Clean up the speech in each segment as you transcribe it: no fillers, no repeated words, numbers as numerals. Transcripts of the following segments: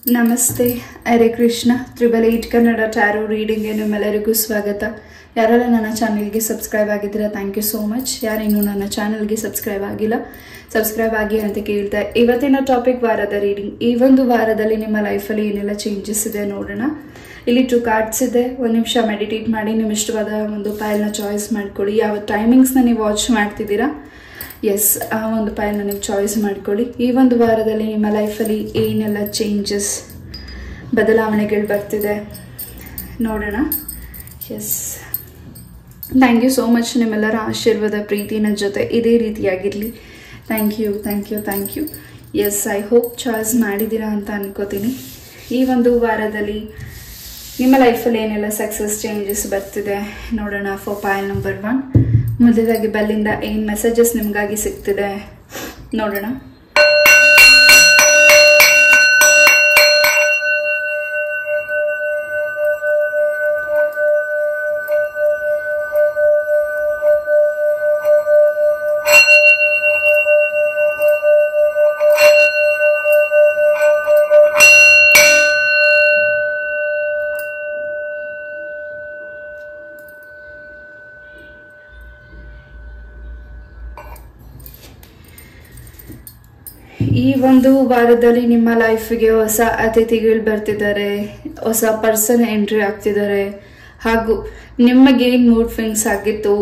ನಮಸ್ತೆ. ಹರೇ ಕೃಷ್ಣ. 888 ಕನ್ನಡ ಟ್ಯಾರೋ ರೀಡಿಂಗ್ಗೆ ನಿಮ್ಮೆಲ್ಲರಿಗೂ ಸ್ವಾಗತ. ಯಾರೆಲ್ಲ ನನ್ನ ಚಾನೆಲ್ಗೆ ಸಬ್ಸ್ಕ್ರೈಬ್ ಆಗಿದ್ದೀರಾ, ಥ್ಯಾಂಕ್ ಯು ಸೋ ಮಚ್. ಯಾರಿನ್ನೂ ನನ್ನ ಚಾನೆಲ್ಗೆ ಸಬ್ಸ್ಕ್ರೈಬ್ ಆಗಿಲ್ಲ, ಸಬ್ಸ್ಕ್ರೈಬ್ ಆಗಿ ಅಂತ ಕೇಳ್ತಾ ಇವತ್ತಿನ ಟಾಪಿಕ್ ವಾರದ ರೀಡಿಂಗ್. ಈ ಒಂದು ವಾರದಲ್ಲಿ ನಿಮ್ಮ ಲೈಫಲ್ಲಿ ಏನೆಲ್ಲ ಚೇಂಜಸ್ ಇದೆ ನೋಡೋಣ. ಇಲ್ಲಿ 2 ಕಾರ್ಡ್ಸ್ ಇದೆ. ಒಂದು ನಿಮಿಷ ಮೆಡಿಟೇಟ್ ಮಾಡಿ ನಿಮ್ಮ ಇಷ್ಟವಾದ ಒಂದು ಫೈಲ್ನ ಚಾಯ್ಸ್ ಮಾಡ್ಕೊಳ್ಳಿ. ಯಾವ ಟೈಮಿಂಗ್ಸ್ನ ನೀವು ವಾಚ್ ಮಾಡ್ತಿದ್ದೀರಾ, ಎಸ್ ಆ ಒಂದು ಫೈಲ್ನ ನೀವು ಚಾಯ್ಸ್ ಮಾಡ್ಕೊಳ್ಳಿ. ಈ ಒಂದು ವಾರದಲ್ಲಿ ನಿಮ್ಮ ಲೈಫಲ್ಲಿ ಏನೆಲ್ಲ ಚೇಂಜಸ್, ಬದಲಾವಣೆಗಳು ಬರ್ತಿದೆ ನೋಡೋಣ. Yes, thank you so much. ನಿಮ್ಮೆಲ್ಲರ ಆಶೀರ್ವಾದ ಪ್ರೀತಿನ ಜೊತೆ ಇದೇ ರೀತಿಯಾಗಿರಲಿ. Thank you, thank you, thank you. Yes, I hope choice ಮಾಡಿದ್ದೀರಾ ಅಂತ ಅನ್ಕೋತೀನಿ. ಈ ಒಂದು ವಾರದಲ್ಲಿ ನಿಮ್ಮ ಲೈಫಲ್ಲಿ ಏನೆಲ್ಲ ಸಕ್ಸಸ್ ಚೇಂಜಸ್ ಬರ್ತಿದೆ ನೋಡೋಣ. ಫಾರ್ ಫೈಲ್ ನಂಬರ್ 1 ಮೊದಲಾಗಿ ಬೆಲ್ಲಿಂದ ಏನು ಮೆಸೇಜಸ್ ನಿಮಗಾಗಿ ಸಿಗ್ತಿದೆ ನೋಡೋಣ. ಈ ಒಂದು ವಾರದಲ್ಲಿ ನಿಮ್ಮ ಲೈಫ್ಗೆ ಹೊಸ ಅತಿಥಿಗಳು ಬರ್ತಿದ್ದಾರೆ, ಹೊಸ ಪರ್ಸನ್ ಎಂಟ್ರಿ ಆಗ್ತಿದ್ದಾರೆ. ಹಾಗೂ ನಿಮಗೇನು ಮೂಡ್ ಸ್ವಿಂಗ್ಸ್ ಆಗಿತ್ತು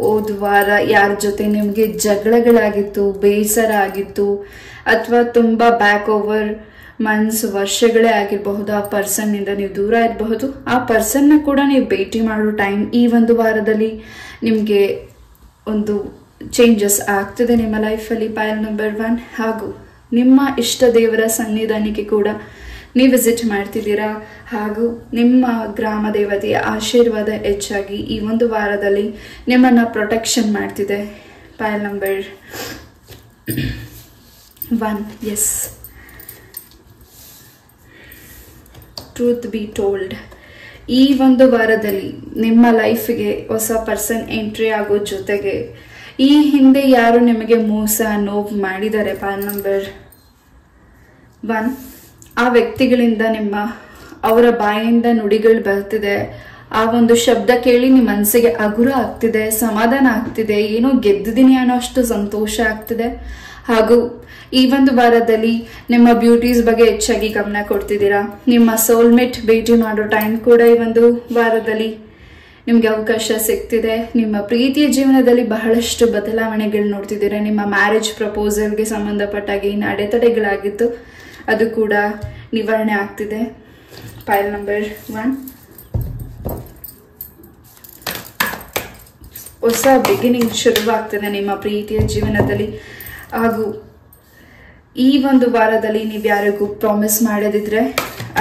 ಹೋದ ವಾರ, ಯಾರ ಜೊತೆ ನಿಮಗೆ ಜಗಳಗಳಾಗಿತ್ತು, ಬೇಸರ ಆಗಿತ್ತು, ಅಥವಾ ತುಂಬ ಬ್ಯಾಕ್ ಓವರ್ ಮಂತ್ಸ್, ವರ್ಷಗಳೇ ಆಗಿರಬಹುದು, ಆ ಪರ್ಸನ್ನಿಂದ ನೀವು ದೂರ ಇರಬಹುದು. ಆ ಪರ್ಸನ್ನ ಕೂಡ ನೀವು ಭೇಟಿ ಮಾಡೋ ಟೈಮ್ ಈ ಒಂದು ವಾರದಲ್ಲಿ ನಿಮಗೆ ಒಂದು ಚೇಂಜಸ್ ಆಗ್ತದೆ ನಿಮ್ಮ ಲೈಫಲ್ಲಿ. ಫೈಲ್ ನಂಬರ್ 1 ಹಾಗೂ ನಿಮ್ಮ ಇಷ್ಟ ದೇವರ ಸನ್ನಿಧಾನಕ್ಕೆ ಕೂಡ ನೀವು ವಿಸಿಟ್ ಮಾಡ್ತಿದ್ದೀರಾ. ಹಾಗೂ ನಿಮ್ಮ ಗ್ರಾಮ ದೇವತೆಯ ಆಶೀರ್ವಾದ ಹೆಚ್ಚಾಗಿ ಈ ಒಂದು ವಾರದಲ್ಲಿ ನಿಮ್ಮನ್ನು ಪ್ರೊಟೆಕ್ಷನ್ ಮಾಡ್ತಿದೆ. File number 1, yes, truth be told. ಈ ಒಂದು ವಾರದಲ್ಲಿ ನಿಮ್ಮ ಲೈಫ್ಗೆ ಹೊಸ ಪರ್ಸನ್ ಎಂಟ್ರಿ ಆಗೋ ಜೊತೆಗೆ ಈ ಹಿಂದೆ ಯಾರು ನಿಮಗೆ ಮೋಸ ನೋವು ಮಾಡಿದ್ದಾರೆ, ಫೈಲ್ ನಂಬರ್ 1, ಆ ವ್ಯಕ್ತಿಗಳಿಂದ ಅವರ ಬಾಯಿಂದ ನುಡಿಗಳು ಬರ್ತಿದೆ. ಆ ಒಂದು ಶಬ್ದ ಕೇಳಿ ನಿಮ್ಮ ಮನಸ್ಸಿಗೆ ಹಗುರ ಆಗ್ತಿದೆ, ಸಮಾಧಾನ ಆಗ್ತಿದೆ, ಏನೋ ಗೆದ್ದಿದ್ದೀನಿ ಅನ್ನೋ ಅಷ್ಟು ಸಂತೋಷ ಆಗ್ತಿದೆ. ಹಾಗೂ ಈ ಒಂದು ವಾರದಲ್ಲಿ ನಿಮ್ಮ ಬ್ಯೂಟೀಸ್ ಬಗ್ಗೆ ಹೆಚ್ಚಾಗಿ ಗಮನ ಕೊಡ್ತಿದ್ದೀರಾ. ನಿಮ್ಮ ಸೋಲ್ಮೇಟ್ ಭೇಟಿ ಮಾಡೋ ಟೈಮ್ ಕೂಡ ಈ ಒಂದು ವಾರದಲ್ಲಿ ನಿಮ್ಗೆ ಅವಕಾಶ ಸಿಗ್ತಿದೆ. ನಿಮ್ಮ ಪ್ರೀತಿಯ ಜೀವನದಲ್ಲಿ ಬಹಳಷ್ಟು ಬದಲಾವಣೆಗಳು ನೋಡ್ತಿದ್ದೀರಾ. ನಿಮ್ಮ ಮ್ಯಾರೇಜ್ ಪ್ರಪೋಸಲ್ಗೆ ಸಂಬಂಧಪಟ್ಟಾಗಿ ಏನು ಅಡೆತಡೆಗಳಾಗಿತ್ತು ಅದು ಕೂಡ ನಿವಾರಣೆ ಆಗ್ತಿದೆ. ಫೈಲ್ ನಂಬರ್ 1, ಹೊಸ ಬಿಗಿನಿಂಗ್ ಶುರುವಾಗ್ತದೆ ನಿಮ್ಮ ಪ್ರೀತಿಯ ಜೀವನದಲ್ಲಿ. ಹಾಗೂ ಈ ಒಂದು ವಾರದಲ್ಲಿ ನೀವು ಯಾರಿಗೂ ಪ್ರಾಮಿಸ್ ಮಾಡೋದಿದ್ರೆ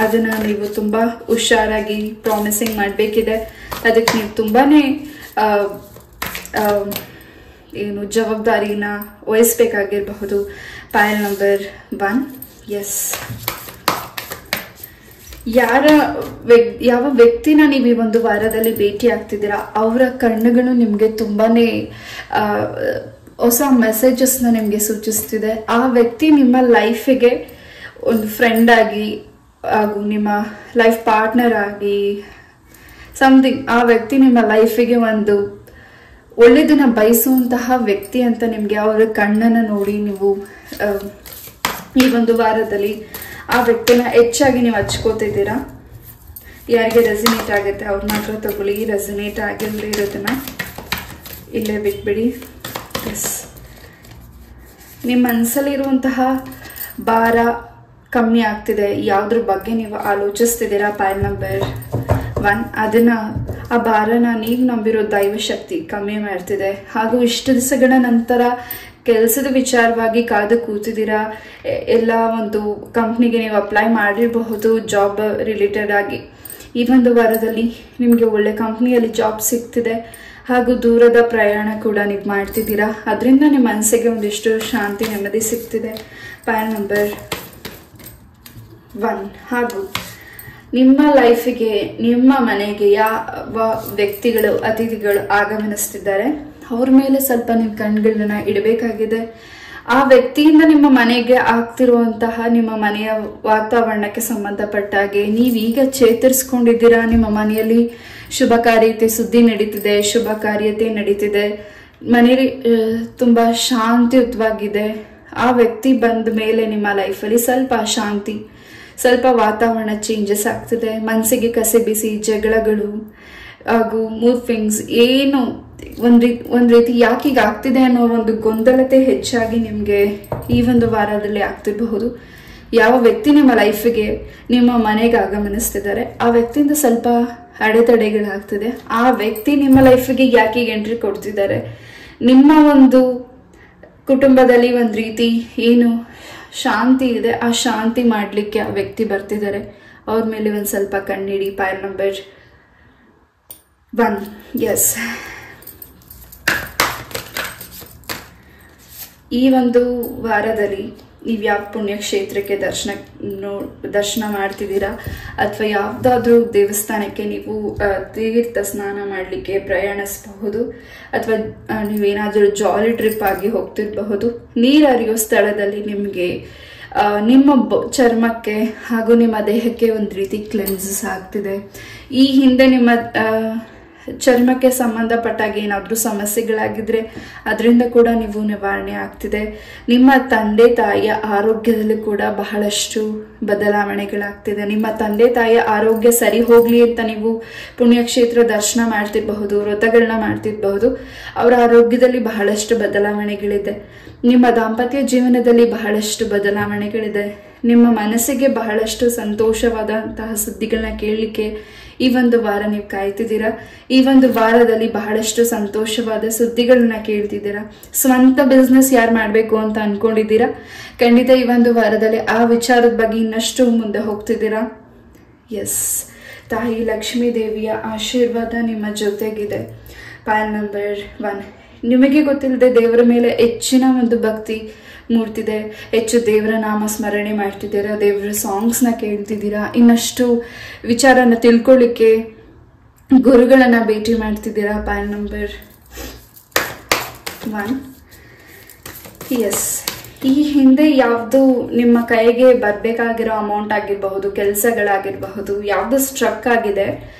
ಅದನ್ನ ನೀವು ತುಂಬಾ ಹುಷಾರಾಗಿ ಪ್ರಾಮಿಸಿಂಗ್ ಮಾಡಬೇಕಿದೆ. ಅದಕ್ಕೆ ನೀವು ತುಂಬಾನೇ ಏನು ಜವಾಬ್ದಾರಿನ ವಹಿಸ್ಬೇಕಾಗಿರಬಹುದು. ಫೈಲ್ ನಂಬರ್ 1, ಎಸ್, ಯಾವ ವ್ಯಕ್ತಿನ ನೀವು ಈ ಒಂದು ವಾರದಲ್ಲಿ ಭೇಟಿ ಆಗ್ತಿದ್ದೀರಾ ಅವರ ಕಣ್ಣುಗಳು ನಿಮಗೆ ತುಂಬಾನೇ ಹೊಸ ಮೆಸೇಜಸ್ನ ನಿಮಗೆ ಸೂಚಿಸ್ತಿದೆ. ಆ ವ್ಯಕ್ತಿ ನಿಮ್ಮ ಲೈಫಿಗೆ ಒಂದು ಫ್ರೆಂಡ್ ಆಗಿ ಹಾಗೂ ನಿಮ್ಮ ಲೈಫ್ ಪಾರ್ಟ್ನರ್ ಆಗಿ ಸಮಥಿಂಗ್, ಆ ವ್ಯಕ್ತಿ ನಿಮ್ಮ ಲೈಫಿಗೆ ಒಂದು ಒಳ್ಳೆದನ್ನ ಬಯಸುವಂತಹ ವ್ಯಕ್ತಿ ಅಂತ ನಿಮಗೆ ಅವರ ಕಣ್ಣನ್ನು ನೋಡಿ ನೀವು ಈ ಒಂದು ವಾರದಲ್ಲಿ ಆ ವ್ಯಕ್ತಿನ ಹೆಚ್ಚಾಗಿ ನೀವು ಹಚ್ಕೋತಿದ್ದೀರಾ. ಯಾರಿಗೆ ರೆಸಿನೇಟ್ ಆಗುತ್ತೆ ಅವ್ರು ಮಾತ್ರ ತಗೊಳ್ಳಿ. ರೆಸಿನೇಟ್ ಆಗಿಲ್ಲದೆ ಇರೋದನ್ನ ಇಲ್ಲೇ ಬಿಟ್ಬಿಡಿ. ಎಸ್, ನಿಮ್ಮ ಮನಸ್ಸಲ್ಲಿರುವಂತಹ ಭಾರ ಕಮ್ಮಿ ಆಗ್ತಿದೆ. ಯಾವುದ್ರ ಬಗ್ಗೆ ನೀವು ಆಲೋಚಿಸ್ತಿದ್ದೀರಾ, ಫೈಲ್ ನಂಬರ್ 1, ಆ ಭಾರನ ನೀವು ನಂಬಿರೋ ದೈವ ಶಕ್ತಿ ಕಮ್ಮಿ ಮಾಡ್ತಿದೆ. ಹಾಗೂ ಇಷ್ಟು ದಿವಸಗಳ ನಂತರ ಕೆಲಸದ ವಿಚಾರವಾಗಿ ಕಾದು ಕೂತಿದ್ದೀರಾ. ಎಲ್ಲ ಒಂದು ಕಂಪ್ನಿಗೆ ನೀವು ಅಪ್ಲೈ ಮಾಡಿರಬಹುದು ಜಾಬ್ ರಿಲೇಟೆಡ್ ಆಗಿ. ಈ ಒಂದು ವಾರದಲ್ಲಿ ನಿಮಗೆ ಒಳ್ಳೆ ಕಂಪ್ನಿಯಲ್ಲಿ ಜಾಬ್ ಸಿಗ್ತಿದೆ. ಹಾಗೂ ದೂರದ ಪ್ರಯಾಣ ಕೂಡ ನೀವು ಮಾಡ್ತಿದ್ದೀರಾ. ಅದರಿಂದ ನಿಮ್ಮ ಮನಸ್ಸಿಗೆ ಒಂದಿಷ್ಟು ಶಾಂತಿ, ನೆಮ್ಮದಿ ಸಿಗ್ತಿದೆ. ಫೈಲ್ ನಂಬರ್ 1 ಹಾಗೂ ನಿಮ್ಮ ಲೈಫಿಗೆ, ನಿಮ್ಮ ಮನೆಗೆ ಯಾವ ವ್ಯಕ್ತಿಗಳು, ಅತಿಥಿಗಳು ಆಗಮನಿಸ್ತಿದ್ದಾರೆ ಅವ್ರ ಮೇಲೆ ಸ್ವಲ್ಪ ನೀವು ಕಣ್ಗಳನ್ನ ಇಡಬೇಕಾಗಿದೆ. ಆ ವ್ಯಕ್ತಿಯಿಂದ ನಿಮ್ಮ ಮನೆಗೆ ಆಗ್ತಿರುವಂತಹ ನಿಮ್ಮ ಮನೆಯ ವಾತಾವರಣಕ್ಕೆ ಸಂಬಂಧಪಟ್ಟ ಹಾಗೆ ನೀವೀಗ ಚೇತರಿಸ್ಕೊಂಡಿದ್ದೀರಾ. ನಿಮ್ಮ ಮನೆಯಲ್ಲಿ ಶುಭ ಕಾರ್ಯತೆ ಸುದ್ದಿ ನಡೀತಿದೆ, ಶುಭ ಕಾರ್ಯತೆ ನಡೀತಿದೆ, ಮನೆಯಲ್ಲಿ ತುಂಬಾ ಶಾಂತಿಯುತವಾಗಿದೆ. ಆ ವ್ಯಕ್ತಿ ಬಂದ ಮೇಲೆ ನಿಮ್ಮ ಲೈಫಲ್ಲಿ ಸ್ವಲ್ಪ ಅಶಾಂತಿ, ಸ್ವಲ್ಪ ವಾತಾವರಣ ಚೇಂಜಸ್ ಆಗ್ತಿದೆ. ಮನಸ್ಸಿಗೆ ಕಸಿಬಿಸಿ, ಜಗಳಗಳು ಹಾಗೂ ಮೂಡ್ ಥಿಂಗ್ಸ್ ಏನು ಒಂದ್ ರೀತಿ ಯಾಕೀಗ ಆಗ್ತಿದೆ ಅನ್ನೋ ಒಂದು ಗೊಂದಲತೆ ಹೆಚ್ಚಾಗಿ ನಿಮ್ಗೆ ಈ ಒಂದು ವಾರದಲ್ಲಿ ಆಗ್ತಿರಬಹುದು. ಯಾವ ವ್ಯಕ್ತಿ ನಿಮ್ಮ ಲೈಫಿಗೆ ನಿಮ್ಮ ಮನೆಗೆ ಆಗಮನಿಸ್ತಿದ್ದಾರೆ ಆ ವ್ಯಕ್ತಿಯಿಂದ ಸ್ವಲ್ಪ ಅಡೆತಡೆಗಳಾಗ್ತಿದೆ. ಆ ವ್ಯಕ್ತಿ ನಿಮ್ಮ ಲೈಫಿಗೆ ಯಾಕೀಗ ಎಂಟ್ರಿ ಕೊಡ್ತಿದ್ದಾರೆ, ನಿಮ್ಮ ಒಂದು ಕುಟುಂಬದಲ್ಲಿ ಒಂದ್ ರೀತಿ ಏನು ಶಾಂತಿ ಇದೆ ಆ ಶಾಂತಿ ಮಾಡ್ಲಿಕ್ಕೆ ಆ ವ್ಯಕ್ತಿ ಬರ್ತಿದ್ದಾರೆ. ಅವ್ರ ಮೇಲೆ ಒಂದ್ ಸ್ವಲ್ಪ ಕಣ್ಣಿಡಿ. ಪೈಲ್ ನಂಬರ್ 1. ಎಸ್, ಈ ಒಂದು ವಾರದಲ್ಲಿ ನೀವು ಯಾವ ಪುಣ್ಯಕ್ಷೇತ್ರಕ್ಕೆ ದರ್ಶನ ಮಾಡ್ತಿದ್ದೀರಾ ಅಥವಾ ಯಾವ್ದಾದ್ರೂ ದೇವಸ್ಥಾನಕ್ಕೆ ನೀವು ತೀರ್ಥ ಸ್ನಾನ ಮಾಡಲಿಕ್ಕೆ ಪ್ರಯಾಣಿಸಬಹುದು, ಅಥವಾ ನೀವೇನಾದ್ರೂ ಜಾಲಿ ಟ್ರಿಪ್ ಆಗಿ ಹೋಗ್ತಿರಬಹುದು. ನೀರು ಹರಿಯೋ ಸ್ಥಳದಲ್ಲಿ ನಿಮಗೆ ನಿಮ್ಮ ಚರ್ಮಕ್ಕೆ ಹಾಗೂ ನಿಮ್ಮ ದೇಹಕ್ಕೆ ಒಂದು ರೀತಿ ಕ್ಲೆನ್ಸಸ್ ಆಗ್ತಿದೆ. ಈ ಹಿಂದೆ ನಿಮ್ಮ ಚರ್ಮಕ್ಕೆ ಸಂಬಂಧಪಟ್ಟಾಗ ಏನಾದ್ರೂ ಸಮಸ್ಯೆಗಳಾಗಿದ್ರೆ ಅದರಿಂದ ಕೂಡ ನೀವು ನಿವಾರಣೆ ಆಗ್ತಿದೆ. ನಿಮ್ಮ ತಂದೆ ತಾಯಿಯ ಆರೋಗ್ಯದಲ್ಲಿ ಕೂಡ ಬಹಳಷ್ಟು ಬದಲಾವಣೆಗಳಾಗ್ತಿದೆ. ನಿಮ್ಮ ತಂದೆ ತಾಯಿಯ ಆರೋಗ್ಯ ಸರಿ ಹೋಗ್ಲಿ ಅಂತ ನೀವು ಪುಣ್ಯಕ್ಷೇತ್ರ ದರ್ಶನ ಮಾಡ್ತಿರಬಹುದು, ವ್ರತಗಳನ್ನ ಮಾಡ್ತಿರಬಹುದು. ಅವರ ಆರೋಗ್ಯದಲ್ಲಿ ಬಹಳಷ್ಟು ಬದಲಾವಣೆಗಳಿದೆ. ನಿಮ್ಮ ದಾಂಪತ್ಯ ಜೀವನದಲ್ಲಿ ಬಹಳಷ್ಟು ಬದಲಾವಣೆಗಳಿದೆ. ನಿಮ್ಮ ಮನಸ್ಸಿಗೆ ಬಹಳಷ್ಟು ಸಂತೋಷವಾದಂತಹ ಸುದ್ದಿಗಳನ್ನ ಕೇಳಲಿಕ್ಕೆ ಈ ಒಂದು ವಾರ ನೀವು ಕಾಯ್ತಿದ್ದೀರಾ. ಈ ಒಂದು ವಾರದಲ್ಲಿ ಬಹಳಷ್ಟು ಸಂತೋಷವಾದ ಸುದ್ದಿಗಳನ್ನ ಕೇಳ್ತಿದ್ದೀರಾ. ಸ್ವಂತ ಬಿಸ್ನೆಸ್ ಯಾರು ಮಾಡಬೇಕು ಅಂತ ಅನ್ಕೊಂಡಿದ್ದೀರಾ, ಖಂಡಿತ ಈ ಒಂದು ವಾರದಲ್ಲಿ ಆ ವಿಚಾರದ ಬಗ್ಗೆ ಇನ್ನಷ್ಟು ಮುಂದೆ ಹೋಗ್ತಿದ್ದೀರಾ. ಎಸ್, ತಾಯಿ ಲಕ್ಷ್ಮೀ ದೇವಿಯ ಆಶೀರ್ವಾದ ನಿಮ್ಮ ಜೊತೆಗಿದೆ. ಪೈಲ್ ನಂಬರ್ 1. ನಿಮಗೆ ಗೊತ್ತಿಲ್ಲದೆ ದೇವರ ಮೇಲೆ ಹೆಚ್ಚಿನ ಒಂದು ಭಕ್ತಿ ಮೂಡ್ತಿದೆ, ಹೆಚ್ಚು ದೇವರ ನಾಮ ಸ್ಮರಣೆ ಮಾಡ್ತಿದ್ದೀರಾ, ದೇವರ ಸಾಂಗ್ಸ್ನ ಕೇಳ್ತಿದ್ದೀರಾ, ಇನ್ನಷ್ಟು ವಿಚಾರನ ತಿಳ್ಕೊಳ್ಳಿಕ್ಕೆ ಗುರುಗಳನ್ನ ಭೇಟಿ ಮಾಡ್ತಿದ್ದೀರಾ. ಪೈಲ್ ನಂಬರ್ 1. ಎಸ್, ಈ ಹಿಂದೆ ಯಾವುದು ನಿಮ್ಮ ಕೈಗೆ ಬರಬೇಕಾಗಿರೋ ಅಮೌಂಟ್ ಆಗಿರಬಹುದು, ಕೆಲಸಗಳಾಗಿರಬಹುದು, ಯಾವುದು ಸ್ಟ್ರಕ್ ಆಗಿದೆ,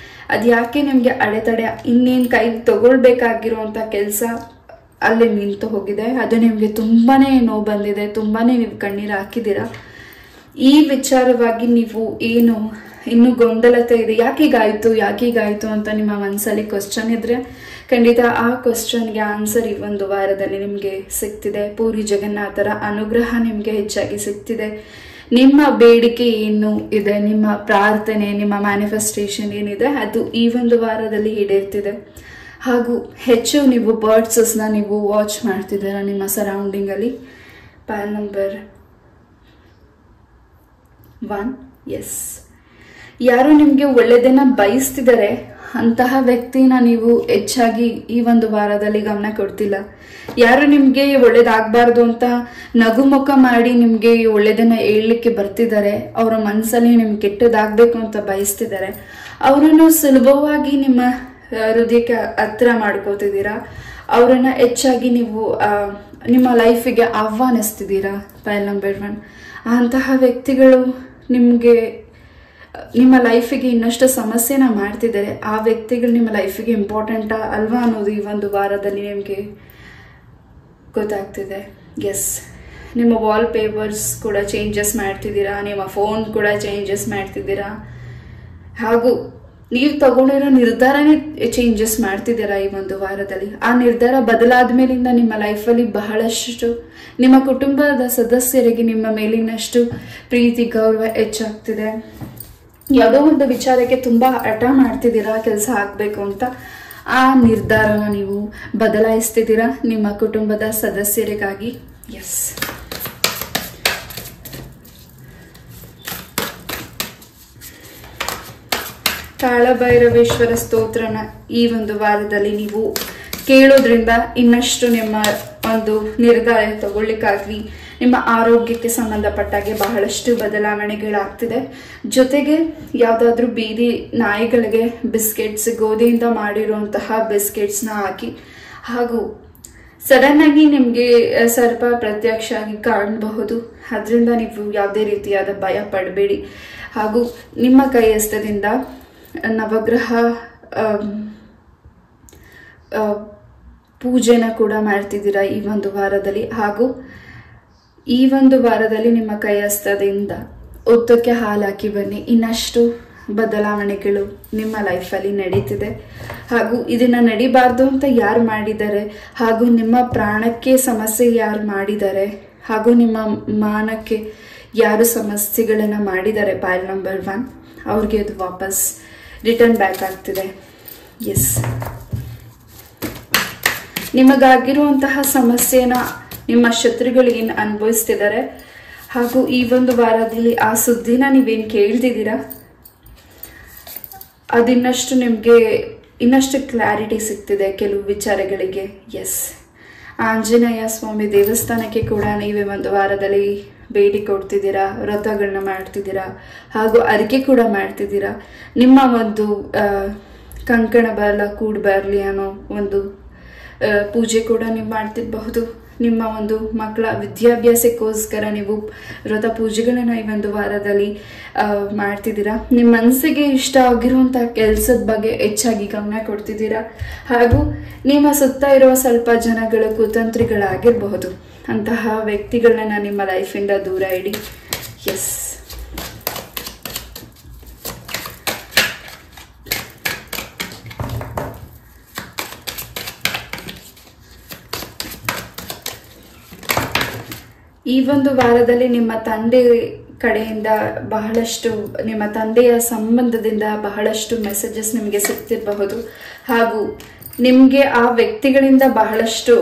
ಅದು ಯಾಕೆ ನಿಮಗೆ ಅಡೆತಡೆ, ಇನ್ನೇನು ಕೈಗೆ ತಗೊಳ್ಬೇಕಾಗಿರುವಂಥ ಕೆಲಸ ಅಲ್ಲಿ ನಿಂತು ಹೋಗಿದೆ, ಅದು ನಿಮಗೆ ತುಂಬಾನೇ ನೋವು ಬಂದಿದೆ, ತುಂಬಾನೇ ನೀವು ಕಣ್ಣೀರು ಹಾಕಿದ್ದೀರಾ. ಈ ವಿಚಾರವಾಗಿ ನೀವು ಏನು ಇನ್ನು ಗೊಂದಲತೆ ಇದೆ, ಯಾಕೀಗಾಯ್ತು ಅಂತ ನಿಮ್ಮ ಮನಸ್ಸಲ್ಲಿ ಕ್ವಶನ್ ಇದ್ರೆ ಖಂಡಿತ ಆ ಕ್ವಶನ್ಗೆ ಆನ್ಸರ್ ಈ ಒಂದು ವಾರದಲ್ಲಿ ನಿಮಗೆ ಸಿಗ್ತಿದೆ. ಪೂರಿ ಜಗನ್ನಾಥರ ಅನುಗ್ರಹ ನಿಮಗೆ ಹೆಚ್ಚಾಗಿ ಸಿಗ್ತಿದೆ. ನಿಮ್ಮ ಬೇಡಿಕೆ ಏನು ಇದೆ, ನಿಮ್ಮ ಪ್ರಾರ್ಥನೆ, ನಿಮ್ಮ ಮ್ಯಾನಿಫೆಸ್ಟೇಷನ್ ಏನಿದೆ ಅದು ಈ ಒಂದು ವಾರದಲ್ಲಿ ಈಡೇರ್ತಿದೆ. ಹಾಗೂ ಹೆಚ್ಚು ನೀವು ಬರ್ಡ್ಸಸ್ನ ನೀವು ವಾಚ್ ಮಾಡ್ತಿದ್ದೀರಾ ನಿಮ್ಮ ಸರೌಂಡಿಂಗ್ ಅಲ್ಲಿ. ಪೈಲ್ ನಂಬರ್ 1. ಎಸ್, ಯಾರು ನಿಮಗೆ ಒಳ್ಳೆಯದನ್ನ ಬಯಸ್ತಿದ್ದಾರೆ ಅಂತಹ ವ್ಯಕ್ತಿನ ನೀವು ಹೆಚ್ಚಾಗಿ ಈ ಒಂದು ವಾರದಲ್ಲಿ ಗಮನ ಕೊಡ್ತಿಲ್ಲ. ಯಾರು ನಿಮ್ಗೆ ಒಳ್ಳೇದಾಗಬಾರ್ದು ಅಂತ ನಗುಮುಖ ಮಾಡಿ ನಿಮ್ಗೆ ಒಳ್ಳೇದನ್ನ ಹೇಳಲಿಕ್ಕೆ ಬರ್ತಿದ್ದಾರೆ, ಅವರ ಮನಸ್ಸಲ್ಲಿ ನಿಮ್ಗೆ ಕೆಟ್ಟದಾಗಬೇಕು ಅಂತ ಬಯಸ್ತಿದ್ದಾರೆ, ಅವರನ್ನು ಸುಲಭವಾಗಿ ನಿಮ್ಮ ಹೃದಯಕ್ಕೆ ಹತ್ರ ಮಾಡ್ಕೋತಿದ್ದೀರಾ. ಅವರನ್ನ ಹೆಚ್ಚಾಗಿ ನೀವು ನಿಮ್ಮ ಲೈಫಿಗೆ ಆಹ್ವಾನಿಸ್ತಿದ್ದೀರಾ. ಪೈಲ್ ನಂಬರ್ 1. ಅಂತಹ ವ್ಯಕ್ತಿಗಳು ನಿಮಗೆ ನಿಮ್ಮ ಲೈಫಿಗೆ ಇನ್ನಷ್ಟು ಸಮಸ್ಯೆನ ಮಾಡ್ತಿದ್ದಾರೆ. ಆ ವ್ಯಕ್ತಿಗಳು ನಿಮ್ಮ ಲೈಫಿಗೆ ಇಂಪಾರ್ಟೆಂಟಾ ಅಲ್ವಾ ಅನ್ನೋದು ಈ ಒಂದು ವಾರದಲ್ಲಿ ನಿಮಗೆ ಗೊತ್ತಾಗ್ತಿದೆ. ಎಸ್, ನಿಮ್ಮ ವಾಲ್ ಪೇಪರ್ಸ್ ಕೂಡ ಚೇಂಜಸ್ ಮಾಡ್ತಿದ್ದೀರಾ, ನಿಮ್ಮ ಫೋನ್ ಕೂಡ ಚೇಂಜಸ್ ಮಾಡ್ತಿದ್ದೀರಾ, ಹಾಗೂ ನೀವು ತಗೊಂಡಿರೋ ನಿರ್ಧಾರನೇ ಚೇಂಜಸ್ ಮಾಡ್ತಿದ್ದೀರಾ ಈ ಒಂದು ವಾರದಲ್ಲಿ. ಆ ನಿರ್ಧಾರ ಬದಲಾದ ಮೇಲಿಂದ ನಿಮ್ಮ ಲೈಫಲ್ಲಿ ಬಹಳಷ್ಟು ನಿಮ್ಮ ಕುಟುಂಬದ ಸದಸ್ಯರಿಗೆ ನಿಮ್ಮ ಮೇಲಿನಷ್ಟು ಪ್ರೀತಿ ಗೌರವ ಹೆಚ್ಚಾಗ್ತಿದೆ. ಯಾವುದೋ ಒಂದು ವಿಚಾರಕ್ಕೆ ತುಂಬಾ ಹಠ ಮಾಡ್ತಿದ್ದೀರಾ ಕೆಲಸ ಆಗ್ಬೇಕು ಅಂತ, ಆ ನಿರ್ಧಾರನ ನೀವು ಬದಲಾಯಿಸ್ತಿದ್ದೀರಾ ನಿಮ್ಮ ಕುಟುಂಬದ ಸದಸ್ಯರಿಗಾಗಿ. ಎಸ್, ಕಾಳಭೈರವೇಶ್ವರ ಸ್ತೋತ್ರನ ಈ ಒಂದು ವಾರದಲ್ಲಿ ನೀವು ಕೇಳೋದ್ರಿಂದ ಇನ್ನಷ್ಟು ನಿಮ್ಮ ಒಂದು ನಿರ್ಧಾರ ತಗೊಳ್ಳಿಕ್ಕಾಗ್ಲಿ ನಿಮ್ಮ ಆರೋಗ್ಯಕ್ಕೆ ಸಂಬಂಧಪಟ್ಟಾಗೆ ಬಹಳಷ್ಟು ಬದಲಾವಣೆಗಳಾಗ್ತಿದೆ. ಜೊತೆಗೆ ಯಾವುದಾದ್ರೂ ಬೀದಿ ನಾಯಿಗಳಿಗೆ ಬಿಸ್ಕೆಟ್ಸ್, ಗೋಧಿಯಿಂದ ಮಾಡಿರುವಂತಹ ಬಿಸ್ಕೆಟ್ಸ್ನ ಹಾಕಿ ಹಾಗೂ ಸಡನ್ ಆಗಿ ನಿಮ್ಗೆ ಸರ್ಪ ಪ್ರತ್ಯಕ್ಷ ಆಗಿ ಕಾಣಬಹುದು. ಅದರಿಂದ ನೀವು ಯಾವುದೇ ರೀತಿಯಾದ ಭಯ ಪಡಬೇಡಿ. ಹಾಗೂ ನಿಮ್ಮ ಕೈ ಹಸ್ತದಿಂದ ನವಗ್ರಹ ಪೂಜೆನ ಕೂಡ ಮಾಡ್ತಿದ್ದೀರಾ ಈ ಒಂದು ವಾರದಲ್ಲಿ. ಹಾಗೂ ಈ ಒಂದು ವಾರದಲ್ಲಿ ನಿಮ್ಮ ಕೈ ಹಸ್ತದಿಂದ ಉತ್ತಕ್ಕೆ ಹಾಲು ಹಾಕಿ ಬನ್ನಿ. ಇನ್ನಷ್ಟು ಬದಲಾವಣೆಗಳು ನಿಮ್ಮ ಲೈಫಲ್ಲಿ ನಡೀತಿದೆ. ಹಾಗೂ ಇದನ್ನ ನಡಿಬಾರ್ದು ಅಂತ ಯಾರು ಮಾಡಿದ್ದಾರೆ, ಹಾಗೂ ನಿಮ್ಮ ಪ್ರಾಣಕ್ಕೆ ಸಮಸ್ಯೆ ಯಾರು ಮಾಡಿದ್ದಾರೆ, ಹಾಗೂ ನಿಮ್ಮ ಮಾನಕ್ಕೆ ಯಾರು ಸಮಸ್ಯೆಗಳನ್ನ ಮಾಡಿದ್ದಾರೆ ಪೈಲ್ ನಂಬರ್ 1, ಅವ್ರಿಗೆ ಅದು ವಾಪಸ್ ರಿಟರ್ನ್ ಬ್ಯಾಕ್ ಆಗ್ತಿದೆ. ಎಸ್, ನಿಮಗಾಗಿರುವಂತಹ ಸಮಸ್ಯೆನ ನಿಮ್ಮ ಶತ್ರುಗಳು ಏನು ಅನುಭವಿಸ್ತಿದ್ದಾರೆ, ಹಾಗೂ ಈ ಒಂದು ವಾರದಲ್ಲಿ ಆ ಸುದ್ದಿನ ನೀವೇನು ಕೇಳ್ತಿದ್ದೀರಾ ಅದಿನ್ನಷ್ಟು ನಿಮಗೆ ಇನ್ನಷ್ಟು ಕ್ಲಾರಿಟಿ ಸಿಗ್ತಿದೆ ಕೆಲವು ವಿಚಾರಗಳಿಗೆ. ಎಸ್, ಆಂಜನೇಯ ಸ್ವಾಮಿ ದೇವಸ್ಥಾನಕ್ಕೆ ಕೂಡ ನೀವೇ ಒಂದು ವಾರದಲ್ಲಿ ಭೇಟಿ ಕೊಡ್ತಿದ್ದೀರಾ, ವ್ರತಗಳನ್ನ ಮಾಡ್ತಿದ್ದೀರಾ, ಹಾಗೂ ಅರಿಕೆ ಕೂಡ ಮಾಡ್ತಿದ್ದೀರಾ. ನಿಮ್ಮ ಒಂದು ಕಂಕಣ ಬರಲ ಕೂಡ್ ಬರಲಿ ಅನ್ನೋ ಒಂದು ಪೂಜೆ ಕೂಡ ನೀವು ಮಾಡ್ತಿರಬಹುದು. ನಿಮ್ಮ ಒಂದು ಮಕ್ಕಳ ವಿದ್ಯಾಭ್ಯಾಸಕ್ಕೋಸ್ಕರ ನೀವು ವ್ರತ ಪೂಜೆಗಳನ್ನ ಈ ಒಂದು ವಾರದಲ್ಲಿ ಮಾಡ್ತಿದ್ದೀರಾ. ನಿಮ್ಮ ಮನಸ್ಸಿಗೆ ಇಷ್ಟ ಆಗಿರುವಂತಹ ಕೆಲಸದ ಬಗ್ಗೆ ಹೆಚ್ಚಾಗಿ ಗಮನ ಕೊಡ್ತಿದ್ದೀರಾ. ಹಾಗೂ ನಿಮ್ಮ ಸುತ್ತ ಇರುವ ಸ್ವಲ್ಪ ಜನಗಳು ಕುತಂತ್ರಿಗಳಾಗಿರಬಹುದು. ಅಂತಹ ವ್ಯಕ್ತಿಗಳನ್ನ ನಿಮ್ಮ ಲೈಫಿಂದ ದೂರ ಇಡಿ. ಎಸ್, ಈ ಒಂದು ವಾರದಲ್ಲಿ ನಿಮ್ಮ ತಂದೆ ಕಡೆಯಿಂದ ಬಹಳಷ್ಟು, ನಿಮ್ಮ ತಂದೆಯ ಸಂಬಂಧದಿಂದ ಬಹಳಷ್ಟು ಮೆಸೇಜಸ್ ನಿಮಗೆ ಸಿಗ್ತಿರಬಹುದು. ಹಾಗೂ ನಿಮಗೆ ಆ ವ್ಯಕ್ತಿಗಳಿಂದ ಬಹಳಷ್ಟು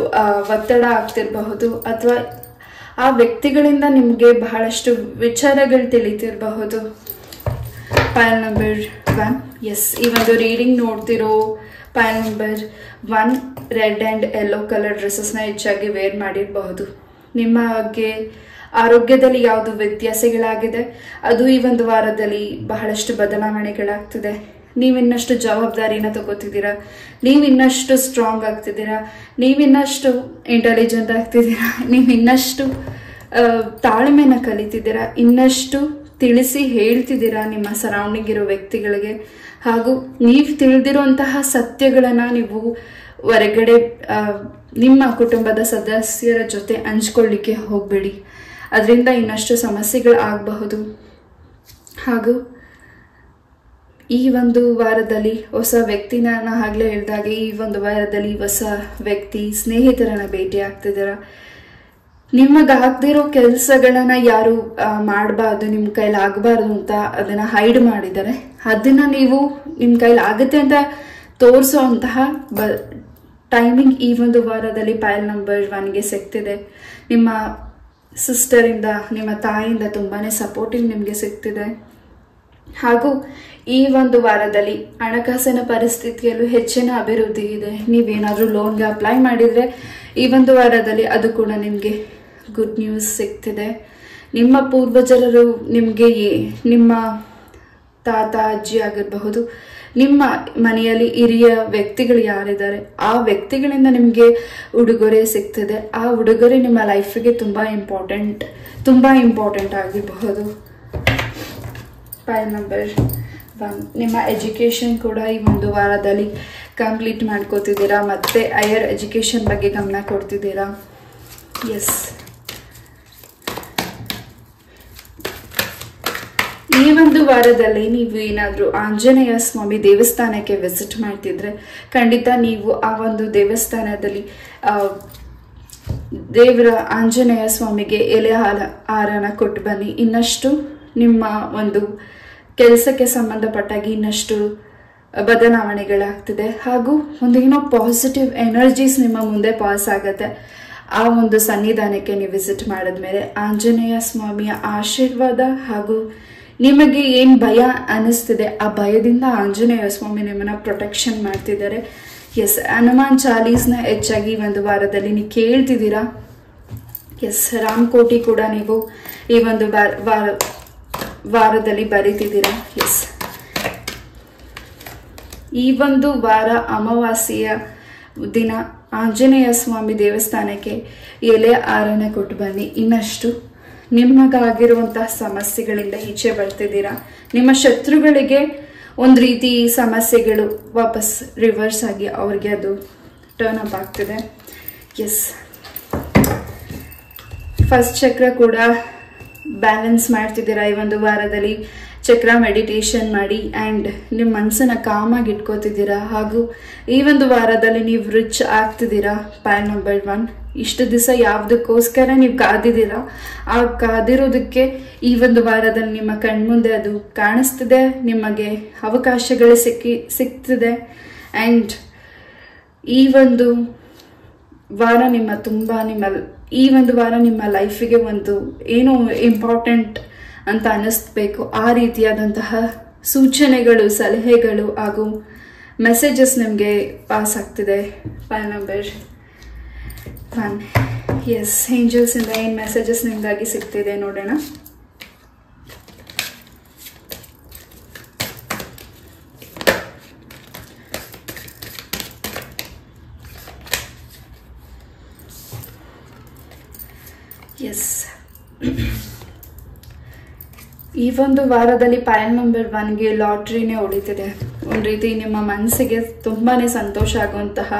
ಒತ್ತಡ ಆಗ್ತಿರಬಹುದು, ಅಥವಾ ಆ ವ್ಯಕ್ತಿಗಳಿಂದ ನಿಮಗೆ ಬಹಳಷ್ಟು ವಿಚಾರಗಳು ತಿಳಿತಿರಬಹುದು. ಪೈಲ್ ನಂಬರ್ 1. ಎಸ್, ಈ ಒಂದು ರೀಡಿಂಗ್ ನೋಡ್ತಿರೋ pile number 1 red and yellow colour ಡ್ರೆಸ್ಸಸ್ನ ಹೆಚ್ಚಾಗಿ ವೇರ್ ಮಾಡಿರಬಹುದು. ನಿಮಗೆ ಆರೋಗ್ಯದಲ್ಲಿ ಯಾವುದು ವ್ಯತ್ಯಾಸಗಳಾಗಿದೆ ಅದು ಈ ಒಂದು ವಾರದಲ್ಲಿ ಬಹಳಷ್ಟು ಬದಲಾವಣೆಗಳಾಗ್ತಿದೆ. ನೀವಿನ್ನಷ್ಟು ಜವಾಬ್ದಾರಿನ ತಗೋತಿದ್ದೀರಾ, ನೀವಿನ್ನಷ್ಟು ಸ್ಟ್ರಾಂಗ್ ಆಗ್ತಿದ್ದೀರಾ, ನೀವಿನ್ನಷ್ಟು ಇಂಟೆಲಿಜೆಂಟ್ ಆಗ್ತಿದ್ದೀರಾ, ನೀವಿನ್ನಷ್ಟು ತಾಳ್ಮೆನ ಕಲಿತಿದ್ದೀರಾ, ಇನ್ನಷ್ಟು ತಿಳಿಸಿ ಹೇಳ್ತಿದ್ದೀರಾ ನಿಮ್ಮ ಸರೌಂಡಿಂಗ್ ಇರೋ ವ್ಯಕ್ತಿಗಳಿಗೆ. ಹಾಗೂ ನೀವು ತಿಳಿದಿರುವಂತಹ ಸತ್ಯಗಳನ್ನು ನೀವು ಹೊರಗಡೆ ನಿಮ್ಮ ಕುಟುಂಬದ ಸದಸ್ಯರ ಜೊತೆ ಹಂಚ್ಕೊಳ್ಳಿಕ್ಕೆ ಹೋಗಬೇಡಿ. ಅದರಿಂದ ಇನ್ನಷ್ಟು ಸಮಸ್ಯೆಗಳು ಆಗಬಹುದು. ಹಾಗೂ ಈ ಒಂದು ವಾರದಲ್ಲಿ ಹೊಸ ವ್ಯಕ್ತಿನ ಆಗಲೇ ಹೇಳಿದಾಗೆ ಈ ಒಂದು ವಾರದಲ್ಲಿ ಹೊಸ ವ್ಯಕ್ತಿ ಸ್ನೇಹಿತರನ್ನ ಭೇಟಿ ಆಗ್ತಿದ್ದೀರಾ. ನಿಮಗಾಗದಿರೋ ಕೆಲಸಗಳನ್ನ ಯಾರು ಮಾಡಬಾರ್ದು, ನಿಮ್ಮ ಕೈಲಿ ಆಗಬಾರ್ದು ಅಂತ ಅದನ್ನ ಹೈಡ್ ಮಾಡಿದ್ದಾರೆ. ಅದನ್ನ ನೀವು ನಿಮ್ಮ ಕೈಲಿ ಆಗುತ್ತೆ ಅಂತ ತೋರಿಸೋ ಅಂತಹ ಟೈಮಿಂಗ್ ಈ ಒಂದು ವಾರದಲ್ಲಿ ಪೈಲ್ ನಂಬರ್ 1ಗೆ ಸಿಗ್ತಿದೆ. ನಿಮ್ಮ ಸಿಸ್ಟರಿಂದ, ನಿಮ್ಮ ತಾಯಿಯಿಂದ ತುಂಬಾನೇ ಸಪೋರ್ಟಿವ್ ನಿಮಗೆ ಸಿಗ್ತಿದೆ. ಹಾಗೂ ಈ ಒಂದು ವಾರದಲ್ಲಿ ಹಣಕಾಸಿನ ಪರಿಸ್ಥಿತಿಯಲ್ಲೂ ಹೆಚ್ಚಿನ ಅಭಿವೃದ್ಧಿ ಇದೆ. ನೀವೇನಾದರೂ ಲೋನ್ಗೆ ಅಪ್ಲೈ ಮಾಡಿದರೆ ಈ ಒಂದು ವಾರದಲ್ಲಿ ಅದು ಕೂಡ ನಿಮಗೆ ಗುಡ್ ನ್ಯೂಸ್ ಸಿಗ್ತಿದೆ. ನಿಮ್ಮ ಪೂರ್ವಜರು ನಿಮಗೆ, ನಿಮ್ಮ ತಾತ ಅಜ್ಜಿ ಆಗಿರಬಹುದು, ನಿಮ್ಮ ಮನೆಯಲ್ಲಿ ಹಿರಿಯ ವ್ಯಕ್ತಿಗಳು ಯಾರಿದ್ದಾರೆ ಆ ವ್ಯಕ್ತಿಗಳಿಂದ ನಿಮಗೆ ಉಡುಗೊರೆ ಸಿಗ್ತದೆ. ಆ ಉಡುಗೊರೆ ನಿಮ್ಮ ಲೈಫಿಗೆ ತುಂಬಾ ಇಂಪಾರ್ಟೆಂಟ್ ಆಗಿರಬಹುದು. ಪೈಲ್ ನಂಬರ್ 1, ನಿಮ್ಮ ಎಜುಕೇಶನ್ ಕೂಡ ಈ ಒಂದು ವಾರದಲ್ಲಿ ಕಂಪ್ಲೀಟ್ ಮಾಡ್ಕೋತಿದ್ದೀರಾ, ಮತ್ತೆ ಹೈಯರ್ ಎಜುಕೇಶನ್ ಬಗ್ಗೆ ಗಮನ ಕೊಡ್ತಿದ್ದೀರಾ. ಎಸ್, ಈ ಒಂದು ವಾರದಲ್ಲಿ ನೀವು ಏನಾದರೂ ಆಂಜನೇಯ ಸ್ವಾಮಿ ದೇವಸ್ಥಾನಕ್ಕೆ ವಿಸಿಟ್ ಮಾಡ್ತಿದ್ರೆ ಖಂಡಿತ ನೀವು ಆ ಒಂದು ದೇವಸ್ಥಾನದಲ್ಲಿ ದೇವರ ಆಂಜನೇಯ ಸ್ವಾಮಿಗೆ ಎಲೆ ಹಾರನ ಕೊಟ್ಟು ಬನ್ನಿ. ಇನ್ನಷ್ಟು ನಿಮ್ಮ ಒಂದು ಕೆಲಸಕ್ಕೆ ಸಂಬಂಧಪಟ್ಟಾಗಿ ಇನ್ನಷ್ಟು ಬದಲಾವಣೆಗಳಾಗ್ತಿದೆ. ಹಾಗೂ ಒಂದು ಏನೋ ಪಾಸಿಟಿವ್ ಎನರ್ಜೀಸ್ ನಿಮ್ಮ ಮುಂದೆ ಪಾಸ್ ಆಗುತ್ತೆ. ಆ ಒಂದು ಸನ್ನಿಧಾನಕ್ಕೆ ನೀವು ವಿಸಿಟ್ ಮಾಡಿದ್ಮೇಲೆ ಆಂಜನೇಯ ಸ್ವಾಮಿಯ ಆಶೀರ್ವಾದ ಹಾಗೂ ನಿಮಗೆ ಏನು ಭಯ ಅನಿಸ್ತಿದೆ ಆ ಭಯದಿಂದ ಆಂಜನೇಯ ಸ್ವಾಮಿ ನಿಮ್ಮನ್ನ ಪ್ರೊಟೆಕ್ಷನ್ ಮಾಡ್ತಿದ್ದಾರೆ. ಎಸ್, ಹನುಮಾನ್ ಚಾಲೀಸ್ನ ಹೆಚ್ಚಾಗಿ ಒಂದು ವಾರದಲ್ಲಿ ನೀವು ಕೇಳ್ತಿದ್ದೀರಾ. ಎಸ್, ರಾಮಕೋಟಿ ಕೂಡ ನೀವು ಈ ಒಂದು ವಾರದಲ್ಲಿ ಬರೀತಿದ್ದೀರಾ. ಎಸ್, ಈ ಒಂದು ವಾರ ಅಮಾವಾಸ್ಯೆಯ ದಿನ ಆಂಜನೇಯ ಸ್ವಾಮಿ ದೇವಸ್ಥಾನಕ್ಕೆ ಎಲೆ ಆರನೆ ಕೊಟ್ಟು ಬನ್ನಿ. ಇನ್ನಷ್ಟು ನಿಮಗಾಗಿರುವಂತಹ ಸಮಸ್ಯೆಗಳಿಂದ ಈಚೆ ಬರ್ತಿದ್ದೀರಾ. ನಿಮ್ಮ ಶತ್ರುಗಳಿಗೆ ಒಂದು ರೀತಿ ಸಮಸ್ಯೆಗಳು ವಾಪಸ್ ರಿವರ್ಸ್ ಆಗಿ ಅವ್ರಿಗೆ ಅದು ಟರ್ನ್ ಅಪ್ ಆಗ್ತಿದೆ. ಎಸ್, ಫಸ್ಟ್ ಚಕ್ರ ಕೂಡ ಬ್ಯಾಲೆನ್ಸ್ ಮಾಡ್ತಿದ್ದೀರಾ ಈ ಒಂದು ವಾರದಲ್ಲಿ. ಚಕ್ರ ಮೆಡಿಟೇಷನ್ ಮಾಡಿ ಆ್ಯಂಡ್ ನಿಮ್ಮ ಮನಸ್ಸನ್ನ ಕಾಮಾಗಿ ಇಟ್ಕೋತಿದ್ದೀರಾ. ಹಾಗೂ ಈ ಒಂದು ವಾರದಲ್ಲಿ ನೀವು ರಿಚ್ ಆಗ್ತಿದ್ದೀರಾ. ಪಾಯಿಂಟ್ ನಂಬರ್ 1, ಇಷ್ಟು ದಿವಸ ಯಾವುದಕ್ಕೋಸ್ಕರ ನೀವು ಕಾದಿದ್ದೀರಾ, ಆ ಕಾದಿರೋದಕ್ಕೆ ಈ ಒಂದು ವಾರದಲ್ಲಿ ನಿಮ್ಮ ಕಣ್ಮುಂದೆ ಅದು ಕಾಣಿಸ್ತಿದೆ. ನಿಮಗೆ ಅವಕಾಶಗಳು ಸಿಗ್ತಿದೆ. ಆ್ಯಂಡ್ ಈ ಒಂದು ವಾರ ಈ ಒಂದು ವಾರ ನಿಮ್ಮ ಲೈಫಿಗೆ ಒಂದು ಏನೋ ಇಂಪಾರ್ಟೆಂಟ್ ಅಂತ ಅನ್ನಿಸ್ಬೇಕು. ಆ ರೀತಿಯಾದಂತಹ ಸೂಚನೆಗಳು, ಸಲಹೆಗಳು ಹಾಗೂ ಮೆಸೇಜಸ್ ನಿಮಗೆ ಪಾಸ್ ಆಗ್ತಿದೆ. Point number 1. ಎಸ್, ಏಂಜಲ್ಸ್ ಇಂದ ಏನು ಮೆಸೇಜಸ್ ನಿಮಗಾಗಿ ಸಿಗ್ತಿದೆ ನೋಡೋಣ. ಎಸ್, ಈ ಒಂದು ವಾರದಲ್ಲಿ ಪಾಯಿಂಟ್ ನಂಬರ್ 1ಗೆ ಲಾಟ್ರಿನೇ ಹೊಡಿತಿದೆ. ಒಂದು ರೀತಿ ನಿಮ್ಮ ಮನಸ್ಸಿಗೆ ತುಂಬಾನೇ ಸಂತೋಷ ಆಗುವಂತಹ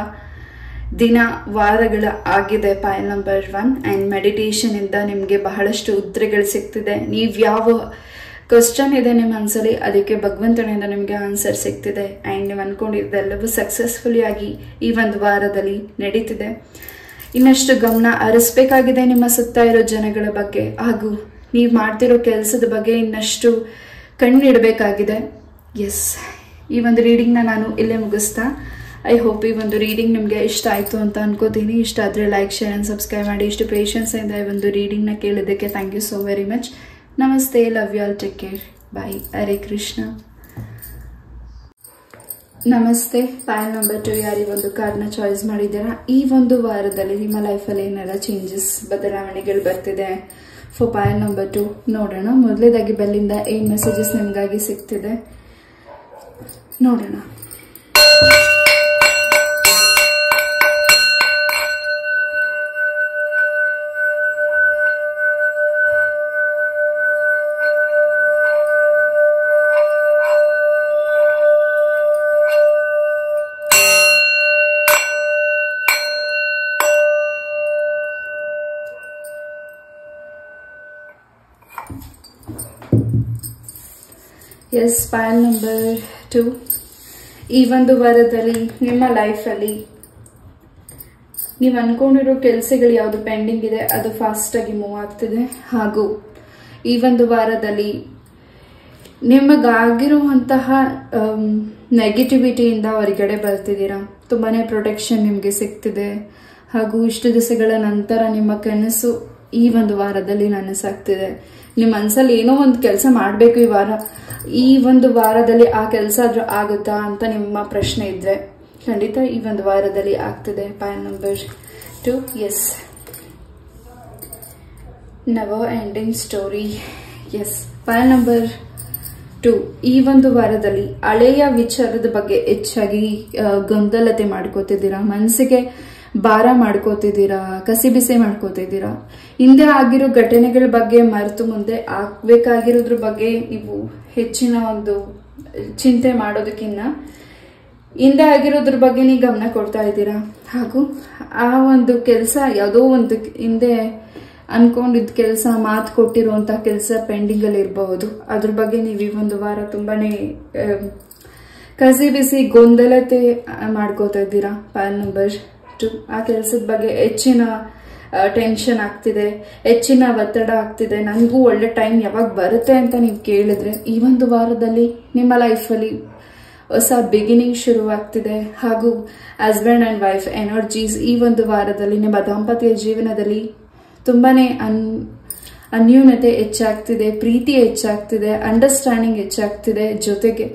ದಿನ, ವಾರಗಳ ಆಗಿದೆ ಪಾಯಿಂಟ್ ನಂಬರ್ 1. ಆ್ಯಂಡ್ ಮೆಡಿಟೇಷನ್ ಇಂದ ನಿಮಗೆ ಬಹಳಷ್ಟು ಉತ್ತರಗಳು ಸಿಗ್ತಿದೆ. ನೀವು ಯಾವ ಕ್ವಶನ್ ಇದೆ ನಿಮ್ಮ ಮನಸ್ಸಲ್ಲಿ, ಅದಕ್ಕೆ ಭಗವಂತನಿಂದ ನಿಮಗೆ ಆನ್ಸರ್ ಸಿಗ್ತಿದೆ. ಆ್ಯಂಡ್ ನೀವು ಅನ್ಕೊಂಡಿದ್ದೆಲ್ಲವೂ ಸಕ್ಸಸ್ಫುಲಿ ಆಗಿ ಈ ಒಂದು ವಾರದಲ್ಲಿ ನಡೀತಿದೆ. ಇನ್ನಷ್ಟು ಗಮನ ಹರಿಸ್ಬೇಕಾಗಿದೆ ನಿಮ್ಮ ಸುತ್ತ ಇರೋ ಜನಗಳ ಬಗ್ಗೆ, ಹಾಗೂ ನೀವು ಮಾಡ್ತಿರೋ ಕೆಲಸದ ಬಗ್ಗೆ ಇನ್ನಷ್ಟು ಕಣ್ಣಿಡಬೇಕಾಗಿದೆ. ಎಸ್, ಈ ಒಂದು ರೀಡಿಂಗ್ನ ನಾನು ಇಲ್ಲೇ ಮುಗಿಸ್ತಾ, ಐ ಹೋಪ್ ಈ ಒಂದು ರೀಡಿಂಗ್ ನಿಮಗೆ ಇಷ್ಟ ಆಯಿತು ಅಂತ ಅನ್ಕೋತೀನಿ. ಇಷ್ಟ ಆದರೆ ಲೈಕ್, ಶೇರ್ ಆ್ಯಂಡ್ ಸಬ್ಸ್ಕ್ರೈಬ್ ಮಾಡಿ. ಇಷ್ಟು ಪೇಷನ್ಸಿಂದ ಈ ಒಂದು ರೀಡಿಂಗ್ನ ಕೇಳಿದ್ದಕ್ಕೆ thank you so very much. Namaste, love you all, take care, bye, Hare Krishna. Namaste, point number 2 ಯಾರು ಈ ಒಂದು ಕಾರ್ಡ್ನ ಚಾಯ್ಸ್ ಮಾಡಿದ್ದೀರಾ? ಈ ಒಂದು ವಾರದಲ್ಲಿ ನಿಮ್ಮ ಲೈಫಲ್ಲಿ ಏನೆಲ್ಲ ಚೇಂಜಸ್, ಬದಲಾವಣೆಗಳು ಬರ್ತಿದೆ ಫಾರ್ ಪಾಯಿಂಟ್ ನಂಬರ್ 2 ನೋಡೋಣ. ಮೊದಲೇದಾಗಿ ಬೆಲ್ಲಿಂದ ಏನು ಮೆಸೇಜಸ್ ನಿಮಗಾಗಿ ಸಿಗ್ತಿದೆ ನೋಡೋಣ. ಎಸ್, ಪಾಯಿಂಟ್ ನಂಬರ್ 2 ಈ ಒಂದು ವಾರದಲ್ಲಿ ನಿಮ್ಮ ಲೈಫಲ್ಲಿ ನೀವು ಅನ್ಕೊಂಡಿರೋ ಕೆಲಸಗಳು ಯಾವುದು ಪೆಂಡಿಂಗ್ ಇದೆ ಅದು ಫಾಸ್ಟ್ ಆಗಿ ಮೂವ್ ಆಗ್ತಿದೆ. ಹಾಗೂ ಈ ಒಂದು ವಾರದಲ್ಲಿ ನಿಮಗಾಗಿರುವಂತಹ ನೆಗೆಟಿವಿಟಿಯಿಂದ ಹೊರಗಡೆ ಬರ್ತಿದ್ದೀರಾ. ತುಂಬಾನೇ ಪ್ರೊಟೆಕ್ಷನ್ ನಿಮಗೆ ಸಿಗ್ತಿದೆ. ಹಾಗೂ ಇಷ್ಟು ದಿವಸಗಳ ನಂತರ ನಿಮ್ಮ ಕನಸು ಈ ಒಂದು ವಾರದಲ್ಲಿ ನನಸಾಗ್ತಿದೆ. ನಿಮ್ಮ ಮನಸ್ಸಲ್ಲಿ ಏನೋ ಒಂದು ಕೆಲಸ ಮಾಡಬೇಕು ಈ ಒಂದು ವಾರದಲ್ಲಿ ಆ ಕೆಲಸ ಆದ್ರೂ ಆಗುತ್ತಾ ಅಂತ ನಿಮ್ಮ ಪ್ರಶ್ನೆ ಇದ್ರೆ ಖಂಡಿತ ಈ ಒಂದು ವಾರದಲ್ಲಿ ಆಗ್ತಿದೆ. Point number 2. Yes, never ending story. Yes, point number 2 ಈ ಒಂದು ವಾರದಲ್ಲಿ ಹಳೆಯ ವಿಚಾರದ ಬಗ್ಗೆ ಹೆಚ್ಚಾಗಿ ಗೊಂದಲತೆ ಮಾಡ್ಕೋತಿದ್ದೀರಾ. ಮನಸ್ಸಿಗೆ ಭಾರ ಮಾಡ್ಕೋತಿದ್ದೀರಾ, ಕಸಿಬಿಸಿ ಮಾಡ್ಕೋತಿದ್ದೀರಾ. ಹಿಂದೆ ಆಗಿರೋ ಘಟನೆಗಳ ಬಗ್ಗೆ ಮರೆತು ಮುಂದೆ ಆಗ್ಬೇಕಾಗಿರೋದ್ರ ಬಗ್ಗೆ ನೀವು ಹೆಚ್ಚಿನ ಒಂದು ಚಿಂತೆ ಮಾಡೋದಕ್ಕಿಂತ ಹಿಂದೆ ಆಗಿರೋದ್ರ ಬಗ್ಗೆ ನೀವು ಗಮನ ಕೊಡ್ತಾ ಇದ್ದೀರಾ. ಹಾಗೂ ಆ ಒಂದು ಕೆಲಸ ಯಾವುದೋ ಒಂದು ಹಿಂದೆ ಅನ್ಕೊಂಡಿದ್ದ ಕೆಲಸ, ಮಾತು ಕೊಟ್ಟಿರುವಂತಹ ಕೆಲಸ ಪೆಂಡಿಂಗ್ ಅಲ್ಲಿ ಇರಬಹುದು. ಅದ್ರ ಬಗ್ಗೆ ನೀವು ಈ ಒಂದು ವಾರ ತುಂಬಾನೇ ಕಸಿಬಿಸಿ ಗೊಂದಲತೆ ಮಾಡ್ಕೋತಾ ಇದ್ದೀರಾ. ಪಾಯಿಂಟ್ ನಂಬರ್ 2 ಆ ಕೆಲಸದ ಬಗ್ಗೆ ಹೆಚ್ಚಿನ ಟೆನ್ಷನ್ ಆಗ್ತಿದೆ, ಹೆಚ್ಚಿನ ಒತ್ತಡ ಆಗ್ತಿದೆ. ನನಗೂ ಒಳ್ಳೆ ಟೈಮ್ ಯಾವಾಗ ಬರುತ್ತೆ ಅಂತ ನೀವು ಕೇಳಿದ್ರೆ ಈ ಒಂದು ವಾರದಲ್ಲಿ ನಿಮ್ಮ ಲೈಫಲ್ಲಿ ಹೊಸ ಬಿಗಿನಿಂಗ್ ಶುರುವಾಗ್ತಿದೆ. ಹಾಗೂ ಹಸ್ಬೆಂಡ್ ಅಂಡ್ ವೈಫ್ ಎನರ್ಜೀಸ್ ಈ ಒಂದು ವಾರದಲ್ಲಿ ನಿಮ್ಮ ದಾಂಪತ್ಯ ಜೀವನದಲ್ಲಿ ತುಂಬಾನೇ ಅನ್ಯೂನ್ಯತೆ ಹೆಚ್ಚಾಗ್ತಿದೆ, ಪ್ರೀತಿ ಹೆಚ್ಚಾಗ್ತಿದೆ, ಅಂಡರ್ಸ್ಟ್ಯಾಂಡಿಂಗ್ ಹೆಚ್ಚಾಗ್ತಿದೆ. ಜೊತೆಗೆ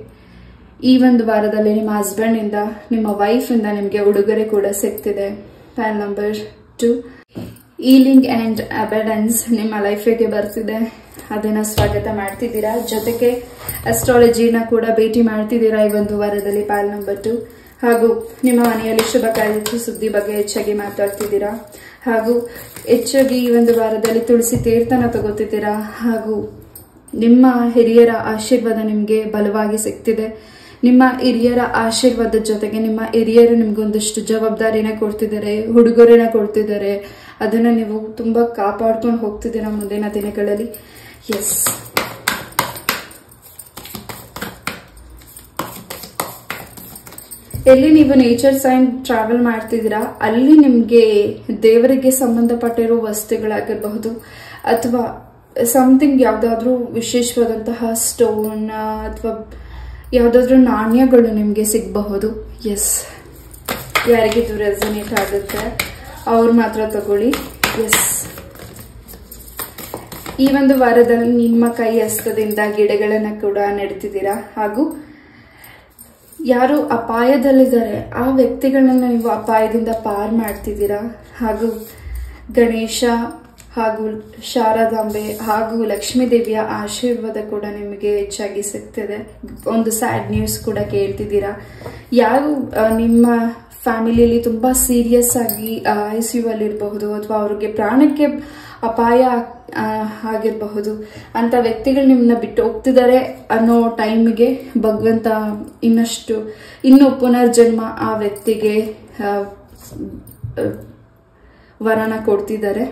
ಈ ಒಂದು ವಾರದಲ್ಲಿ ನಿಮ್ಮ ಹಸ್ಬೆಂಡ್ ಇಂದ, ನಿಮ್ಮ ವೈಫ್ ಇಂದ ನಿಮಗೆ ಉಡುಗೊರೆ ಕೂಡ ಸಿಗ್ತಿದೆ. Point number 2 healing and abundance ನಿಮ್ಮ ಲೈಫಿಗೆ ಬರ್ತಿದೆ. ಅದನ್ನ ಸ್ವಾಗತ ಮಾಡ್ತಿದ್ದೀರಾ. ಜೊತೆಗೆ ಅಸ್ಟ್ರಾಲಜಿನ ಕೂಡ ಭೇಟಿ ಮಾಡ್ತಿದ್ದೀರಾ ಈ ಒಂದು ವಾರದಲ್ಲಿ. ಪಾಯಿಂಟ್ ನಂಬರ್ 2 ಹಾಗೂ ನಿಮ್ಮ ಮನೆಯಲ್ಲಿ ಶುಭ ಕಾರ್ಯ ಸುದ್ದಿ ಬಗ್ಗೆ ಹೆಚ್ಚಾಗಿ ಮಾತಾಡ್ತಿದ್ದೀರಾ. ಹಾಗೂ ಹೆಚ್ಚಾಗಿ ಈ ಒಂದು ವಾರದಲ್ಲಿ ತುಳಸಿ ತೀರ್ಥನ ತಗೋತಿದ್ದೀರಾ. ಹಾಗೂ ನಿಮ್ಮ ಹಿರಿಯರ ಆಶೀರ್ವಾದ ನಿಮಗೆ ಬಲವಾಗಿ ಸಿಗ್ತಿದೆ. ನಿಮ್ಮ ಹಿರಿಯರ ಆಶೀರ್ವಾದದ ಜೊತೆಗೆ ನಿಮ್ಮ ಹಿರಿಯರು ನಿಮ್ಗೊಂದಷ್ಟು ಜವಾಬ್ದಾರಿನ ಕೊಡ್ತಿದ್ದಾರೆ, ಉಡುಗೊರೆನ ಕೊಡ್ತಿದ್ದಾರೆ. ಅದನ್ನ ನೀವು ತುಂಬಾ ಕಾಪಾಡ್ಕೊಂಡು ಹೋಗ್ತಿದ್ದೀರಾ ಮುಂದಿನ ದಿನಗಳಲ್ಲಿ. ಎಸ್, ಎಲ್ಲಿ ನೀವು ನೇಚರ್ ಸೈನ್ ಟ್ರಾವೆಲ್ ಮಾಡ್ತಿದ್ದೀರಾ ಅಲ್ಲಿ ನಿಮ್ಗೆ ದೇವರಿಗೆ ಸಂಬಂಧಪಟ್ಟಿರೋ ವಸ್ತುಗಳಾಗಿರಬಹುದು ಅಥವಾ ಸಮಥಿಂಗ್ ಯಾವ್ದಾದ್ರು ವಿಶೇಷವಾದಂತಹ ಸ್ಟೋನ್ ಅಥವಾ ಯಾವ್ದಾದ್ರು ನಾಣ್ಯಗಳು ನಿಮ್ಗೆ ಸಿಗಬಹುದು. ಎಸ್, ಯಾರಿಗಿದು ರೆಸನೇಟ್ ಆಗುತ್ತೆ ಅವ್ರು ಮಾತ್ರ ತಗೊಳ್ಳಿ. ಎಸ್, ಈ ಒಂದು ವಾರದಲ್ಲಿ ನಿಮ್ಮ ಕೈ ಹಸ್ತದಿಂದ ಗಿಡಗಳನ್ನ ಕೂಡ ನೆಡ್ತಿದ್ದೀರಾ. ಹಾಗೂ ಯಾರು ಅಪಾಯದಲ್ಲಿದ್ದಾರೆ ಆ ವ್ಯಕ್ತಿಗಳನ್ನ ನೀವು ಅಪಾಯದಿಂದ ಪಾರ್ ಮಾಡ್ತಿದ್ದೀರಾ. ಹಾಗೂ ಗಣೇಶ ಹಾಗೂ ಶಾರದಾಂಬೆ ಹಾಗೂ ಲಕ್ಷ್ಮೀ ದೇವಿಯ ಆಶೀರ್ವಾದ ಕೂಡ ನಿಮಗೆ ಹೆಚ್ಚಾಗಿ ಸಿಗ್ತಿದೆ. ಒಂದು ಸ್ಯಾಡ್ ನ್ಯೂಸ್ ಕೂಡ ಕೇಳ್ತಿದ್ದೀರಾ. ಯಾರು ನಿಮ್ಮ ಫ್ಯಾಮಿಲಿಯಲ್ಲಿ ತುಂಬಾ ಸೀರಿಯಸ್ ಆಗಿ ICU ಅಲ್ಲಿ ಇರಬಹುದು ಅಥವಾ ಅವ್ರಿಗೆ ಪ್ರಾಣಕ್ಕೆ ಅಪಾಯ ಆಗಿರಬಹುದು ಅಂತ ವ್ಯಕ್ತಿಗಳು ನಿಮ್ಮನ್ನ ಬಿಟ್ಟು ಹೋಗ್ತಿದ್ದಾರೆ ಅನ್ನೋ ಟೈಮಿಗೆ ಭಗವಂತ ಇನ್ನು ಪುನರ್ಜನ್ಮ ಆ ವ್ಯಕ್ತಿಗೆ ವರನ ಕೊಡ್ತಿದ್ದಾರೆ.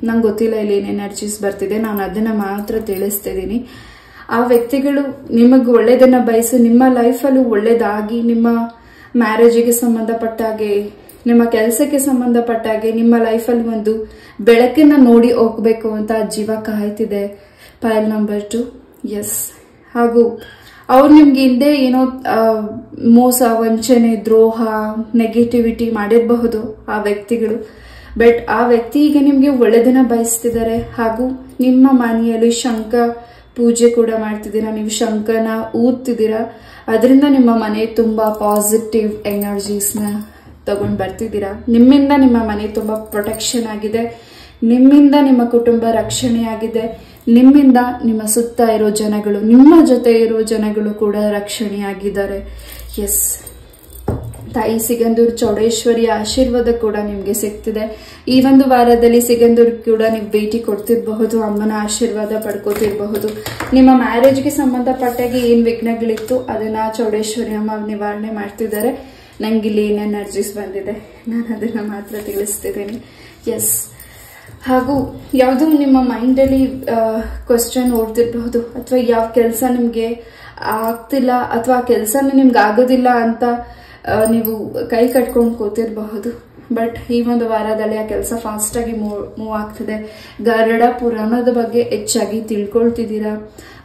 ನಂಗೆ ಗೊತ್ತಿಲ್ಲ ಇಲ್ಲಿ ಏನ್ ಎನರ್ಜೀಸ್ ಬರ್ತಿದೆ, ನಾನು ಅದನ್ನ ಮಾತ್ರ ತಿಳಿಸ್ತಿದ್ದೀನಿ. ಆ ವ್ಯಕ್ತಿಗಳು ನಿಮಗೆ ಒಳ್ಳೇದನ್ನ ಬಯಸಿ ನಿಮ್ಮ ಲೈಫಲ್ಲೂ ಒಳ್ಳೇದಾಗಿ ನಿಮ್ಮ ಮ್ಯಾರೇಜಿಗೆ ಸಂಬಂಧಪಟ್ಟಾಗೆ, ನಿಮ್ಮ ಕೆಲಸಕ್ಕೆ ಸಂಬಂಧಪಟ್ಟಾಗೆ ನಿಮ್ಮ ಲೈಫಲ್ಲಿ ಒಂದು ಬೆಳಕನ್ನ ನೋಡಿ ಹೋಗ್ಬೇಕು ಅಂತ ಜೀವ ಕಾಯ್ತಿದೆ. ಪೈಲ್ ನಂಬರ್ 2. ಎಸ್, ಹಾಗೂ ಅವ್ರು ನಿಮ್ಗೆ ಹಿಂದೆ ಏನೋ ಮೋಸ, ವಂಚನೆ, ದ್ರೋಹ, ನೆಗೆಟಿವಿಟಿ ಮಾಡಿರಬಹುದು ಆ ವ್ಯಕ್ತಿಗಳು. ಬಟ್ ಆ ವ್ಯಕ್ತಿ ಈಗ ನಿಮ್ಗೆ ಒಳ್ಳೆದನ್ನ ಬಯಸ್ತಿದ್ದಾರೆ. ಹಾಗೂ ನಿಮ್ಮ ಮನೆಯಲ್ಲಿ ಶಂಖ ಪೂಜೆ ಕೂಡ ಮಾಡ್ತಿದ್ದೀರಾ, ನೀವು ಶಂಖನ ಊದ್ತಿದ್ದೀರಾ. ಅದರಿಂದ ನಿಮ್ಮ ಮನೆ ತುಂಬಾ ಪಾಸಿಟಿವ್ ಎನರ್ಜೀಸ್ನ ತಗೊಂಡ್ ಬರ್ತಿದ್ದೀರಾ. ನಿಮ್ಮಿಂದ ನಿಮ್ಮ ಮನೆ ತುಂಬಾ ಪ್ರೊಟೆಕ್ಷನ್ ಆಗಿದೆ, ನಿಮ್ಮಿಂದ ನಿಮ್ಮ ಕುಟುಂಬ ರಕ್ಷಣೆ ಆಗಿದೆ, ನಿಮ್ಮಿಂದ ನಿಮ್ಮ ಸುತ್ತ ಇರೋ ಜನಗಳು, ನಿಮ್ಮ ಜೊತೆ ಇರೋ ಜನಗಳು ಕೂಡ ರಕ್ಷಣೆಯಾಗಿದ್ದಾರೆ. ಎಸ್, ತಾಯಿ ಸಿಗಂದೂರು ಚೌಡೇಶ್ವರಿಯ ಆಶೀರ್ವಾದ ಕೂಡ ನಿಮ್ಗೆ ಸಿಗ್ತಿದೆ. ಈ ಒಂದು ವಾರದಲ್ಲಿ ಸಿಗಂದೂರು ಕೂಡ ನೀವು ಭೇಟಿ ಕೊಡ್ತಿರಬಹುದು, ಅಮ್ಮನ ಆಶೀರ್ವಾದ ಪಡ್ಕೋತಿರಬಹುದು. ನಿಮ್ಮ ಮ್ಯಾರೇಜ್ಗೆ ಸಂಬಂಧಪಟ್ಟಾಗಿ ಏನ್ ವಿಘ್ನಗಳಿತ್ತು ಅದನ್ನ ಚೌಡೇಶ್ವರಿ ಅಮ್ಮ ನಿವಾರಣೆ ಮಾಡ್ತಿದ್ದಾರೆ. ನಂಗಿಲ್ಲಿ ಏನ್ ಎನರ್ಜೀಸ್ ಬಂದಿದೆ ನಾನು ಅದನ್ನ ಮಾತ್ರ ತಿಳಿಸ್ತಿದ್ದೀನಿ. ಎಸ್, ಹಾಗೂ ಯಾವುದು ನಿಮ್ಮ ಮೈಂಡ್ ಅಲ್ಲಿ ಕ್ವಶನ್ ಓಡ್ತಿರಬಹುದು ಅಥವಾ ಯಾವ ಕೆಲಸ ನಿಮ್ಗೆ ಆಗ್ತಿಲ್ಲ ಅಥವಾ ಆ ಕೆಲಸನ ನಿಮ್ಗೆ ಆಗೋದಿಲ್ಲ ಅಂತ ನೀವು ಕೈ ಕಟ್ಕೊಂಡು ಕೂತಿರಬಹುದು. ಬಟ್ ಈ ಒಂದು ವಾರದಲ್ಲಿ ಆ ಕೆಲಸ ಫಾಸ್ಟ್ ಆಗಿ ಮೂವ್ ಆಗ್ತಿದೆ. ಗರುಡ ಪುರಾಣದ ಬಗ್ಗೆ ಹೆಚ್ಚಾಗಿ ತಿಳ್ಕೊಳ್ತಿದ್ದೀರಾ.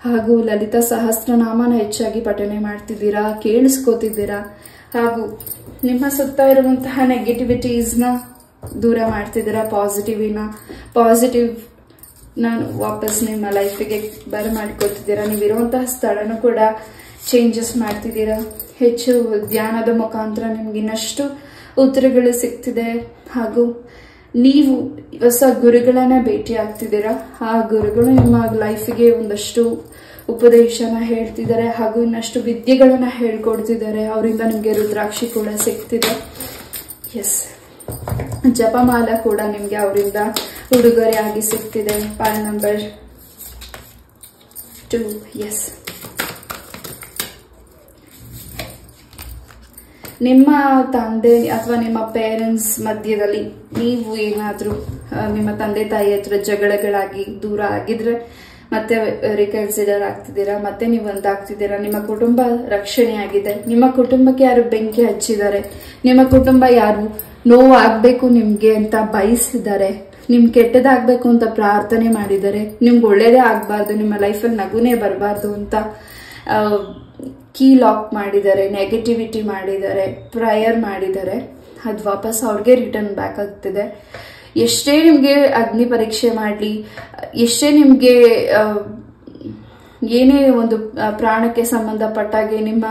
ಹಾಗೂ ಲಲಿತಾ ಸಹಸ್ರನಾಮನ ಹೆಚ್ಚಾಗಿ ಪಠನೆ ಮಾಡ್ತಿದ್ದೀರಾ, ಕೇಳಿಸ್ಕೋತಿದ್ದೀರಾ. ಹಾಗೂ ನಿಮ್ಮ ಸುತ್ತ ಇರುವಂತಹ ನೆಗೆಟಿವಿಟೀಸ್ನ ದೂರ ಮಾಡ್ತಿದ್ದೀರಾ. ಪಾಸಿಟಿವ್ ನಾನು ವಾಪಸ್ ನಿಮ್ಮ ಲೈಫಿಗೆ ಬರಮಾಡ್ಕೊತಿದ್ದೀರಾ. ನೀವಿರುವಂತಹ ಸ್ಥಳನೂ ಕೂಡ ಚೇಂಜಸ್ ಮಾಡ್ತಿದ್ದೀರಾ. ಹೆಚ್ಚು ಧ್ಯಾನದ ಮುಖಾಂತರ ನಿಮ್ಗೆ ಇನ್ನಷ್ಟು ಉತ್ತರಗಳು ಸಿಗ್ತಿದೆ. ಹಾಗೂ ನೀವು ಹೊಸ ಗುರುಗಳನ್ನ ಭೇಟಿ ಆಗ್ತಿದ್ದೀರಾ. ಆ ಗುರುಗಳು ನಿಮ್ಮ ಲೈಫಿಗೆ ಒಂದಷ್ಟು ಉಪದೇಶನ ಹೇಳ್ತಿದ್ದಾರೆ ಹಾಗೂ ಇನ್ನಷ್ಟು ವಿದ್ಯೆಗಳನ್ನ ಹೇಳ್ಕೊಡ್ತಿದ್ದಾರೆ. ಅವರಿಂದ ನಿಮ್ಗೆ ರುದ್ರಾಕ್ಷಿ ಕೂಡ ಸಿಗ್ತಿದೆ. ಎಸ್, ಜಪಮಾಲ ಕೂಡ ನಿಮ್ಗೆ ಅವರಿಂದ ಉಡುಗೊರೆ ಆಗಿ ಸಿಗ್ತಿದೆ. ಪಾಲ್ ನಂಬರ್ 2. ಎಸ್, ನಿಮ್ಮ ತಂದೆ ಅಥವಾ ನಿಮ್ಮ ಪೇರೆಂಟ್ಸ್ ಮಧ್ಯದಲ್ಲಿ ನೀವು ಏನಾದ್ರೂ ನಿಮ್ಮ ತಂದೆ ತಾಯಿ ಹತ್ರ ಜಗಳಗಳಾಗಿ ದೂರ ಆಗಿದ್ರೆ ಮತ್ತೆ ರಿಕನ್ಸಿಡರ್ ಆಗ್ತಿದ್ದೀರಾ, ಮತ್ತೆ ನೀವು ಒಂದಾಗ್ತಿದ್ದೀರಾ. ನಿಮ್ಮ ಕುಟುಂಬ ರಕ್ಷಣೆ ಆಗಿದೆ. ನಿಮ್ಮ ಕುಟುಂಬಕ್ಕೆ ಯಾರು ಬೆಂಕಿ ಹಚ್ಚಿದ್ದಾರೆ, ನಿಮ್ಮ ಕುಟುಂಬ ಯಾರು ನೋವು ಆಗ್ಬೇಕು ನಿಮ್ಗೆ ಅಂತ ಬಯಸಿದ್ದಾರೆ, ನಿಮ್ ಕೆಟ್ಟದಾಗ್ಬೇಕು ಅಂತ ಪ್ರಾರ್ಥನೆ ಮಾಡಿದ್ದಾರೆ, ನಿಮ್ಗೆ ಒಳ್ಳೇದೇ ಆಗ್ಬಾರ್ದು, ನಿಮ್ಮ ಲೈಫಲ್ಲಿ ನಗುನೇ ಬರಬಾರ್ದು ಅಂತ ಕೀ ಲಾಕ್ ಮಾಡಿದ್ದಾರೆ, ನೆಗೆಟಿವಿಟಿ ಮಾಡಿದ್ದಾರೆ, ಪ್ರೇಯರ್ ಮಾಡಿದ್ದಾರೆ. ಅದು ವಾಪಸ್ ಅವ್ರಿಗೆ ರಿಟರ್ನ್ ಬ್ಯಾಕ್ ಆಗ್ತಿದೆ. ಎಷ್ಟೇ ನಿಮ್ಗೆ ಅಗ್ನಿ ಪರೀಕ್ಷೆ ಮಾಡಲಿ, ಎಷ್ಟೇ ನಿಮ್ಗೆ ಏನೇ ಒಂದು ಪ್ರಾಣಕ್ಕೆ ಸಂಬಂಧಪಟ್ಟಾಗೆ ನಿಮ್ಮ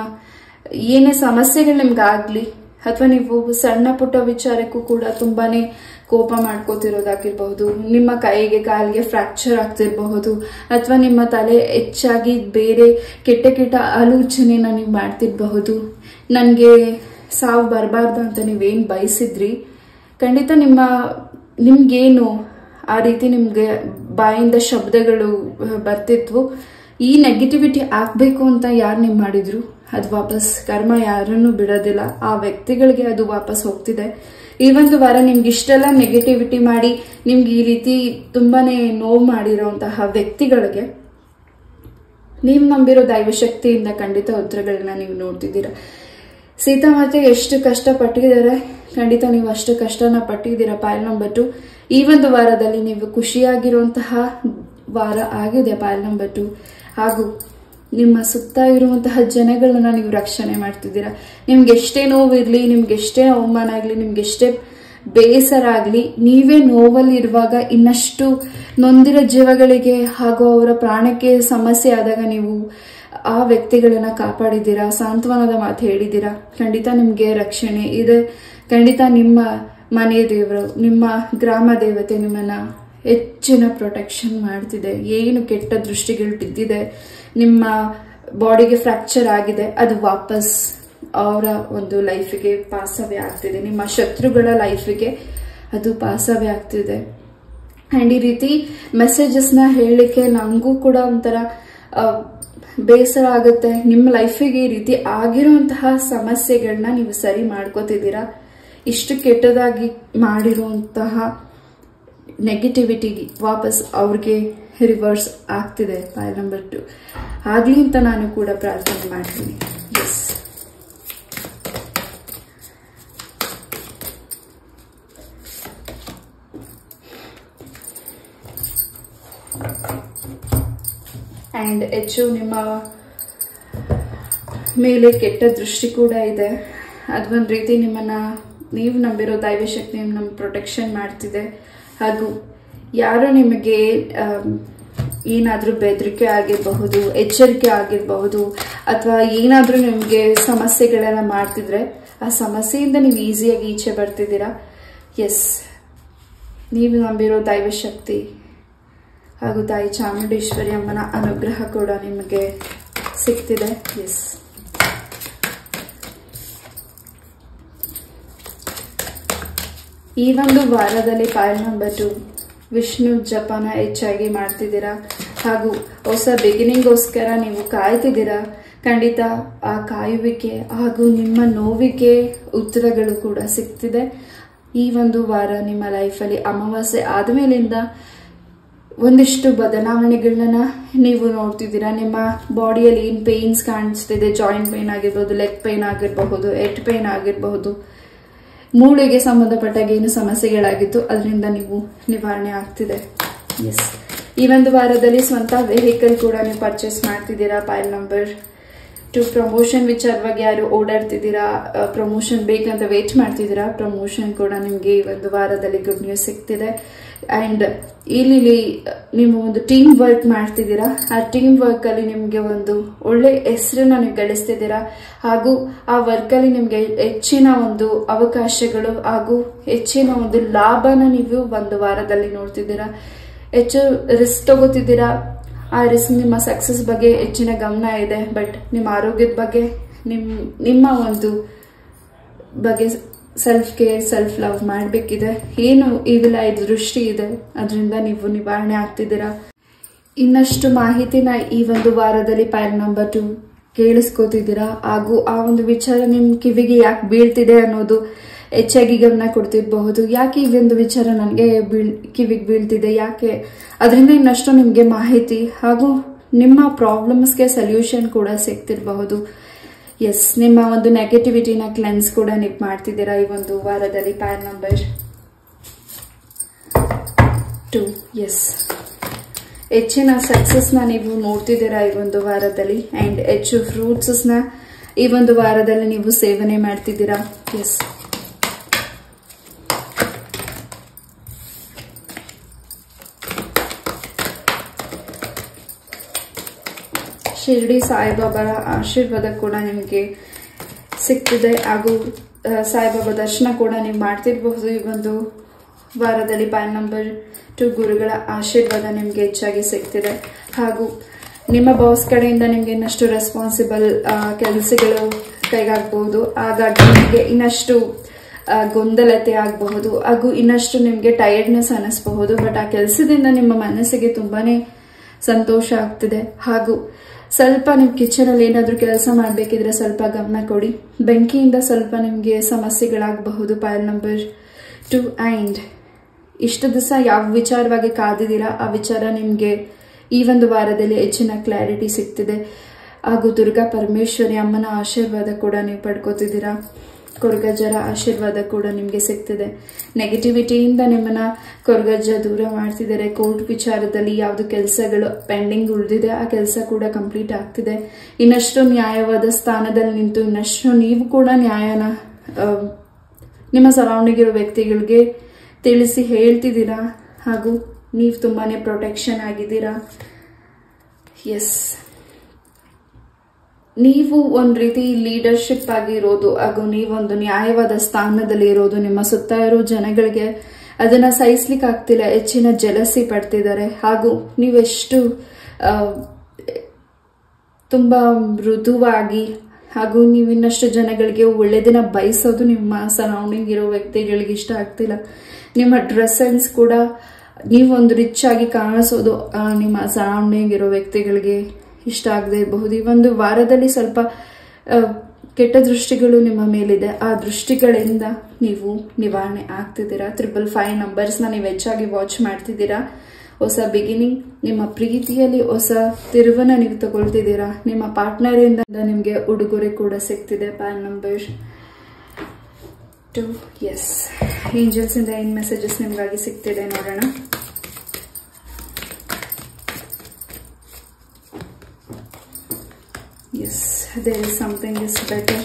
ಏನೇ ಸಮಸ್ಯೆಗಳು ನಿಮ್ಗಾಗ್ಲಿ ಅಥವಾ ನೀವು ಸಣ್ಣ ಪುಟ್ಟ ವಿಚಾರಕ್ಕೂ ಕೂಡ ತುಂಬಾನೇ ಕೋಪ ಮಾಡ್ಕೋತಿರೋದಾಗಿರ್ಬಹುದು, ನಿಮ್ಮ ಕೈಗೆ ಕಾಲಿಗೆ ಫ್ರಾಕ್ಚರ್ ಆಗ್ತಿರಬಹುದು, ಅಥವಾ ನಿಮ್ಮ ತಲೆ ಹೆಚ್ಚಾಗಿ ಬೇರೆ ಕೆಟ್ಟ ಕೆಟ್ಟ ಆಲೋಚನೆನ ನೀವು ಮಾಡ್ತಿರಬಹುದು. ನನಗೆ ಸಾವು ಬರಬಾರ್ದು ಅಂತ ನೀವೇನು ಬಯಸಿದ್ರಿ, ಖಂಡಿತ ನಿಮ್ಗೇನು ಆ ರೀತಿ ನಿಮ್ಗೆ ಬಾಯಿಂದ ಶಬ್ದಗಳು ಬರ್ತಿದ್ವು, ಈ ನೆಗೆಟಿವಿಟಿ ಆಗ್ಬೇಕು ಅಂತ ಯಾರು ನೀವು ಮಾಡಿದ್ರು ಅದು ವಾಪಸ್ ಕರ್ಮ ಯಾರನ್ನು ಬಿಡೋದಿಲ್ಲ, ಆ ವ್ಯಕ್ತಿಗಳಿಗೆ ಅದು ವಾಪಸ್ ಹೋಗ್ತಿದೆ. ಈ ಒಂದು ವಾರ ನಿಮ್ಗೆ ಇಷ್ಟೆಲ್ಲ ನೆಗೆಟಿವಿಟಿ ಮಾಡಿ ನಿಮ್ಗೆ ಈ ರೀತಿ ತುಂಬಾನೇ ನೋವು ಮಾಡಿರೋಂತಹ ವ್ಯಕ್ತಿಗಳಿಗೆ ನೀವು ನಂಬಿರೋ ದೈವಶಕ್ತಿಯಿಂದ ಖಂಡಿತ ಉತ್ತರಗಳನ್ನ ನೀವು ನೋಡ್ತಿದ್ದೀರಾ. ಸೀತಾಮಾತೆ ಎಷ್ಟು ಕಷ್ಟ ಪಟ್ಟಿದ್ದಾರೆ, ಖಂಡಿತ ನೀವು ಅಷ್ಟು ಕಷ್ಟನ ಪಟ್ಟಿದ್ದೀರಾ. ಪಾಯಲ್ ನಂಬರ್ 2, ಈ ಒಂದು ವಾರದಲ್ಲಿ ನೀವು ಖುಷಿಯಾಗಿರುವಂತಹ ವಾರ ಆಗಿದೆ ಪಾಯಲ್ ನಂಬರ್ 2. ಹಾಗೂ ನಿಮ್ಮ ಸುತ್ತ ಇರುವಂತಹ ಜನಗಳನ್ನ ನೀವು ರಕ್ಷಣೆ ಮಾಡ್ತಿದ್ದೀರಾ. ನಿಮ್ಗೆ ಎಷ್ಟೇ ನೋವಿರ್ಲಿ, ನಿಮ್ಗೆ ಎಷ್ಟೇ ಅವಮಾನ ಆಗ್ಲಿ, ನಿಮ್ಗೆ ಎಷ್ಟೇ ಬೇಸರ ಆಗ್ಲಿ, ನೀವೇ ನೋವಲ್ಲಿ ಇರುವಾಗ ಇನ್ನಷ್ಟು ನೊಂದಿರೋ ಜೀವಗಳಿಗೆ ಹಾಗೂ ಅವರ ಪ್ರಾಣಕ್ಕೆ ಸಮಸ್ಯೆ ಆದಾಗ ನೀವು ಆ ವ್ಯಕ್ತಿಗಳನ್ನ ಕಾಪಾಡಿದ್ದೀರಾ, ಸಾಂತ್ವನದ ಮಾತು ಹೇಳಿದ್ದೀರಾ. ಖಂಡಿತ ನಿಮ್ಗೆ ರಕ್ಷಣೆ ಇದೆ. ಖಂಡಿತ ನಿಮ್ಮ ಮನೆಯ ದೇವರು, ನಿಮ್ಮ ಗ್ರಾಮ ದೇವತೆ ನಿಮ್ಮನ್ನ ಹೆಚ್ಚಿನ ಪ್ರೊಟೆಕ್ಷನ್ ಮಾಡ್ತಿದೆ. ಏನು ಕೆಟ್ಟ ದೃಷ್ಟಿಗಳು ಬಿದ್ದಿದೆ, ನಿಮ್ಮ ಬಾಡಿಗೆ ಫ್ರಾಕ್ಚರ್ ಆಗಿದೆ, ಅದು ವಾಪಸ್ ಅವರ ಒಂದು ಲೈಫಿಗೆ ಪಾಸವೇ ಆಗ್ತಿದೆ. ನಿಮ್ಮ ಶತ್ರುಗಳ ಲೈಫಿಗೆ ಅದು ಪಾಸವೇ ಆಗ್ತಿದೆ. ಅಂಡ್ ಈ ರೀತಿ ಮೆಸೇಜಸ್ನ ಹೇಳಲಿಕ್ಕೆ ನನಗೂ ಕೂಡ ಒಂಥರ ಬೇಸರ ಆಗುತ್ತೆ. ನಿಮ್ಮ ಲೈಫಿಗೆ ಈ ರೀತಿ ಆಗಿರುವಂತಹ ಸಮಸ್ಯೆಗಳನ್ನ ನೀವು ಸರಿ ಮಾಡ್ಕೋತಿದ್ದೀರಾ. ಇಷ್ಟು ಕೆಟ್ಟದಾಗಿ ಮಾಡಿರುವಂತಹ ನೆಗೆಟಿವಿಟಿಗೆ ವಾಪಸ್ ಅವ್ರಿಗೆ ರಿವರ್ಸ್ ಆಗ್ತಿದೆ ಪಾಯಲ್ ನಂಬರ್ 2 ಆಗ್ಲಿ ಅಂತ ನಾನು ಕೂಡ ಪ್ರಾರ್ಥನೆ ಮಾಡ್ತೀನಿ. ಎಸ್, ಅಂಡ್ ಹೆಚ್ಚು ನಿಮ್ಮ ಮೇಲೆ ಕೆಟ್ಟ ದೃಷ್ಟಿ ಕೂಡ ಇದೆ. ಅದೊಂದು ರೀತಿ ನಿಮ್ಮನ್ನ ನೀವು ನಂಬಿರೋ ದೈವಶಕ್ತಿ ನಮ್ಮ ಪ್ರೊಟೆಕ್ಷನ್ ಮಾಡ್ತಿದೆ. ಹಾಗೂ ಯಾರು ನಿಮಗೆ ಏನಾದರೂ ಬೆದರಿಕೆ ಆಗಿರಬಹುದು, ಎಚ್ಚರಿಕೆ ಆಗಿರಬಹುದು, ಅಥವಾ ಏನಾದರೂ ನಿಮಗೆ ಸಮಸ್ಯೆಗಳೆಲ್ಲ ಮಾಡ್ತಿದ್ರೆ ಆ ಸಮಸ್ಯೆಯಿಂದ ನೀವು ಈಸಿಯಾಗಿ ಈಚೆ ಬರ್ತಿದ್ದೀರಾ. ಎಸ್, ನೀವು ನಂಬಿರೋ ದೈವಶಕ್ತಿ ಹಾಗೂ ತಾಯಿ ಚಾಮುಂಡೇಶ್ವರಿ ಅಮ್ಮನ ಅನುಗ್ರಹ ಕೂಡ ನಿಮಗೆ ಸಿಗ್ತಿದೆ. ಎಸ್, ಈ ಒಂದು ವಾರದಲ್ಲಿ ಪಾಯಲ್ ನಂಬರ್ 2 ವಿಷ್ಣು ಜಪನ ಹೆಚ್ಚಾಗಿ ಮಾಡ್ತಿದ್ದೀರಾ ಹಾಗೂ ಹೊಸ ಬಿಗಿನಿಂಗ್ಗೋಸ್ಕರ ನೀವು ಕಾಯ್ತಿದ್ದೀರಾ. ಖಂಡಿತ ಆ ಕಾಯುವಿಕೆ ಹಾಗೂ ನಿಮ್ಮ ನೋವಿಗೆ ಉತ್ತರಗಳು ಕೂಡ ಸಿಗ್ತಿದೆ. ಈ ಒಂದು ವಾರ ನಿಮ್ಮ ಲೈಫಲ್ಲಿ ಅಮಾವಾಸ್ಯೆ ಆದಮೇಲಿಂದ ಒಂದಿಷ್ಟು ಬದಲಾವಣೆಗಳನ್ನ ನೀವು ನೋಡ್ತಿದ್ದೀರಾ. ನಿಮ್ಮ ಬಾಡಿಯಲ್ಲಿ ಏನು ಪೇನ್ಸ್ ಕಾಣಿಸ್ತಿದೆ, ಜಾಯಿಂಟ್ ಪೇನ್ ಆಗಿರ್ಬೋದು, ಲೆಗ್ ಪೇನ್ ಆಗಿರಬಹುದು, ಹೆಡ್ ಪೇನ್ ಆಗಿರಬಹುದು, ಮೂಳೆಗೆ ಸಂಬಂಧಪಟ್ಟಾಗ ಏನು ಸಮಸ್ಯೆಗಳಾಗಿತ್ತು ಅದರಿಂದ ನೀವು ನಿವಾರಣೆ ಆಗ್ತಿದೆ. ಎಸ್, ಈ ಒಂದು ವಾರದಲ್ಲಿ ಸ್ವಂತ ವೆಹಿಕಲ್ ಕೂಡ ನೀವು ಪರ್ಚೇಸ್ ಮಾಡ್ತಿದ್ದೀರಾ ಪಾಯಲ್ ನಂಬರ್ 2. ಪ್ರಮೋಷನ್ ವಿಚಾರವಾಗಿ ಯಾರು ಓಡಾಡ್ತಿದ್ದೀರಾ, ಪ್ರಮೋಷನ್ ಬೇಕಂತ ವೇಟ್ ಮಾಡ್ತಿದ್ದೀರಾ, ಪ್ರಮೋಷನ್ ಕೂಡ ನಿಮಗೆ ಈ ಒಂದು ವಾರದಲ್ಲಿ ಗುಡ್ ನ್ಯೂಸ್ ಸಿಗ್ತಿದೆ. ಅಂಡ್ ಇಲ್ಲಿ ನೀವು ಒಂದು ಟೀಮ್ ವರ್ಕ್ ಮಾಡ್ತಿದ್ದೀರಾ. ಆ ಟೀಮ್ ವರ್ಕ್ ಅಲ್ಲಿ ನಿಮ್ಗೆ ಒಂದು ಒಳ್ಳೆ ಹೆಸರನ್ನ ನೀವು ಗಳಿಸ್ತಿದ್ದೀರಾ ಹಾಗೂ ಆ ವರ್ಕ್ ಅಲ್ಲಿ ನಿಮ್ಗೆ ಹೆಚ್ಚಿನ ಒಂದು ಅವಕಾಶಗಳು ಹಾಗೂ ಹೆಚ್ಚಿನ ಒಂದು ಲಾಭನ ನೀವು ಒಂದು ವಾರದಲ್ಲಿ ನೋಡ್ತಿದ್ದೀರಾ. ಹೆಚ್ಚು ರಿಸ್ಕ್ ತಗೋತಿದ್ದೀರಾ. ಆ ರಿಸ್ಕ್ ನಿಮ್ಮ ಸಕ್ಸಸ್ ಬಗ್ಗೆ ಹೆಚ್ಚಿನ ಗಮನ ಇದೆ. ಬಟ್ ನಿಮ್ಮ ಆರೋಗ್ಯದ ಬಗ್ಗೆ ನಿಮ್ಮ ಒಂದು ಬಗ್ಗೆ ಸೆಲ್ಫ್ ಕೇರ್, ಸೆಲ್ಫ್ ಲವ್ ಮಾಡಬೇಕಿದೆ. ಏನು ಈಗಿಲ್ಲ ಇದು ದೃಷ್ಟಿ ಇದೆ, ಅದರಿಂದ ನೀವು ನಿವಾರಣೆ ಆಗ್ತಿದ್ದೀರಾ. ಇನ್ನಷ್ಟು ಮಾಹಿತಿನ ಈ ಒಂದು ವಾರದಲ್ಲಿ ಪಾಯಲ್ ನಂಬರ್ 2 ಕೇಳಿಸ್ಕೋತಿದ್ದೀರಾ ಹಾಗೂ ಆ ಒಂದು ವಿಚಾರ ನಿಮ್ ಕಿವಿಗೆ ಯಾಕೆ ಬೀಳ್ತಿದೆ ಅನ್ನೋದು ಹೆಚ್ಚಾಗಿ ಗಮನ ಕೊಡ್ತಿರಬಹುದು. ಯಾಕೆ ಈ ಒಂದು ವಿಚಾರ ನನಗೆ ಕಿವಿಗೆ ಬೀಳ್ತಿದೆ, ಯಾಕೆ, ಅದರಿಂದ ಇನ್ನಷ್ಟು ನಿಮಗೆ ಮಾಹಿತಿ ಹಾಗೂ ನಿಮ್ಮ ಪ್ರಾಬ್ಲಮ್ಸ್ಗೆ ಸೊಲ್ಯೂಷನ್ ಕೂಡ ಸಿಗ್ತಿರಬಹುದು. ಎಸ್, ನಿಮ್ಮ ಒಂದು ನೆಗೆಟಿವಿಟಿನ ಕ್ಲೆನ್ಸ್ ಕೂಡ ನೀವು ಮಾಡ್ತಿದ್ದೀರಾ ಈ ಒಂದು ವಾರದಲ್ಲಿ ಪಾಯಲ್ ನಂಬರ್ 2. ಎಸ್, ಹೆಚ್ಚಿನ ಸಕ್ಸಸ್ನ ನೀವು ನೋಡ್ತಿದ್ದೀರಾ ಈ ಒಂದು ವಾರದಲ್ಲಿ. ಅಂಡ್ ಹೆಚ್ಚು ಫ್ರೂಟ್ಸ್ನ ಈ ಒಂದು ವಾರದಲ್ಲಿ ನೀವು ಸೇವನೆ ಮಾಡ್ತಿದ್ದೀರಾ. ಎಸ್, ಶಿರ್ಡಿ ಸಾಯಿಬಾಬಾರ ಆಶೀರ್ವಾದ ಕೂಡ ನಿಮಗೆ ಸಿಗ್ತಿದೆ ಹಾಗೂ ಸಾಯಿಬಾಬಾ ದರ್ಶನ ಕೂಡ ನೀವು ಮಾಡ್ತಿರಬಹುದು ಈ ಒಂದು ವಾರದಲ್ಲಿ. ಪಾಯಲ್ ನಂಬರ್ 2 ಗುರುಗಳ ಆಶೀರ್ವಾದ ನಿಮಗೆ ಹೆಚ್ಚಾಗಿ ಸಿಗ್ತಿದೆ ಹಾಗೂ ನಿಮ್ಮ ಬಾಸ್ ಕಡೆಯಿಂದ ನಿಮ್ಗೆ ಇನ್ನಷ್ಟು ರೆಸ್ಪಾನ್ಸಿಬಲ್ ಕೆಲಸಗಳು ಕೈಗಾಗಬಹುದು. ಹಾಗಾಗಿ ನಿಮಗೆ ಇನ್ನಷ್ಟು ಗೊಂದಲತೆ ಆಗಬಹುದು ಹಾಗೂ ಇನ್ನಷ್ಟು ನಿಮ್ಗೆ ಟಯರ್ಡ್ನೆಸ್ ಅನಿಸಬಹುದು. ಬಟ್ ಆ ಕೆಲಸದಿಂದ ನಿಮ್ಮ ಮನಸ್ಸಿಗೆ ತುಂಬಾನೇ ಸಂತೋಷ ಆಗ್ತಿದೆ. ಹಾಗೂ ಸ್ವಲ್ಪ ನೀವು ಕಿಚನ್ ಅಲ್ಲಿ ಏನಾದ್ರೂ ಕೆಲಸ ಮಾಡ್ಬೇಕಿದ್ರೆ ಸ್ವಲ್ಪ ಗಮನ ಕೊಡಿ. ಬೆಂಕಿಯಿಂದ ಸ್ವಲ್ಪ ನಿಮ್ಗೆ ಸಮಸ್ಯೆಗಳಾಗಬಹುದು. ಪೈಲ್ ನಂಬರ್ 2. ಅಂಡ್ ಇಷ್ಟು ದಿವಸ ಯಾವ ವಿಚಾರವಾಗಿ ಕಾದಿದ್ದೀರಾ ಆ ವಿಚಾರ ನಿಮ್ಗೆ ಈ ಒಂದು ವಾರದಲ್ಲಿ ಹೆಚ್ಚಿನ ಕ್ಲಾರಿಟಿ ಸಿಗ್ತಿದೆ. ಹಾಗೂ ದುರ್ಗಾ ಪರಮೇಶ್ವರಿ ಅಮ್ಮನ ಆಶೀರ್ವಾದ ಕೂಡ ನೀವು ಪಡ್ಕೋತಿದ್ದೀರಾ. ಕೊರಗಜ್ಜರ ಆಶೀರ್ವಾದ ಕೂಡ ನಿಮ್ಗೆ ಸಿಗ್ತಿದೆ. ನೆಗೆಟಿವಿಟಿಯಿಂದ ನಿಮ್ಮನ್ನ ಕೊರಗಜ್ಜ ದೂರ ಮಾಡ್ತಿದ್ದಾರೆ. ಕೋರ್ಟ್ ವಿಚಾರದಲ್ಲಿ ಯಾವ್ದು ಕೆಲಸಗಳು ಪೆಂಡಿಂಗ್ ಉಳಿದಿದೆ ಆ ಕೆಲಸ ಕೂಡ ಕಂಪ್ಲೀಟ್ ಆಗ್ತಿದೆ. ಇನ್ನಷ್ಟು ನ್ಯಾಯವಾದ ಸ್ಥಾನದಲ್ಲಿ ನಿಂತು ಇನ್ನಷ್ಟು ನೀವು ಕೂಡ ನ್ಯಾಯನ ನಿಮ್ಮ ಸರೌಂಡಿಂಗ್ ಇರೋ ವ್ಯಕ್ತಿಗಳಿಗೆ ತಿಳಿಸಿ ಹೇಳ್ತಿದ್ದೀರಾ. ಹಾಗೂ ನೀವು ತುಂಬಾನೇ ಪ್ರೊಟೆಕ್ಷನ್ ಆಗಿದ್ದೀರಾ. ಎಸ್, ನೀವು ಒಂದ್ ರೀತಿ ಲೀಡರ್ಶಿಪ್ ಆಗಿರೋದು ಹಾಗೂ ನೀವೊಂದು ನ್ಯಾಯವಾದ ಸ್ಥಾನದಲ್ಲಿ ಇರೋದು ನಿಮ್ಮ ಸುತ್ತ ಇರೋ ಜನಗಳಿಗೆ ಅದನ್ನ ಸಹಿಸ್ಲಿಕ್ಕೆ ಆಗ್ತಿಲ್ಲ. ಹೆಚ್ಚಿನ ಜಲಸಿ ಪಡ್ತಿದ್ದಾರೆ. ಹಾಗೂ ನೀವೆಷ್ಟು ತುಂಬಾ ಮೃದುವಾಗಿ ಹಾಗೂ ನೀವಿನ್ನಷ್ಟು ಜನಗಳಿಗೆ ಒಳ್ಳೆದಿನ ಬಯಸೋದು ನಿಮ್ಮ ಸರೌಂಡಿಂಗ್ ಇರೋ ವ್ಯಕ್ತಿಗಳಿಗೆ ಇಷ್ಟ ಆಗ್ತಿಲ್ಲ. ನಿಮ್ಮ ಡ್ರೆಸ್ ಸೆನ್ಸ್ ಕೂಡ ನೀವೊಂದು ರಿಚ್ ಆಗಿ ಕಾಣಿಸೋದು ನಿಮ್ಮ ಸರೌಂಡಿಂಗ್ ಇರೋ ವ್ಯಕ್ತಿಗಳಿಗೆ ಇಷ್ಟ ಆಗದೆ ಇರಬಹುದು. ಈ ಒಂದು ವಾರದಲ್ಲಿ ಸ್ವಲ್ಪ ಕೆಟ್ಟ ದೃಷ್ಟಿಗಳು ನಿಮ್ಮ ಮೇಲಿದೆ. ಆ ದೃಷ್ಟಿಗಳಿಂದ ನೀವು ನಿವಾರಣೆ ಆಗ್ತಿದ್ದೀರಾ. 555 ನಂಬರ್ಸ್ನ ನೀವು ಹೆಚ್ಚಾಗಿ ವಾಚ್ ಮಾಡ್ತಿದ್ದೀರಾ. ಹೊಸ ಬಿಗಿನಿಂಗ್, ನಿಮ್ಮ ಪ್ರೀತಿಯಲ್ಲಿ ಹೊಸ ತಿರುವನ್ನ ನೀವು ತಗೊಳ್ತಿದ್ದೀರಾ. ನಿಮ್ಮ ಪಾರ್ಟ್ನರ್ ಇಂದ ನಿಮ್ಗೆ ಉಡುಗೊರೆ ಕೂಡ ಸಿಗ್ತಿದೆ. ಪ್ಯಾನ್ ನಂಬರ್ 2. ಎಸ್, ಏಂಜಲ್ಸ್ ಇಂದ ಏನ್ ಮೆಸೇಜಸ್ ನಿಮ್ಗಾಗಿ ಸಿಗ್ತಿದೆ ನೋಡೋಣ. Yes, there is something is better.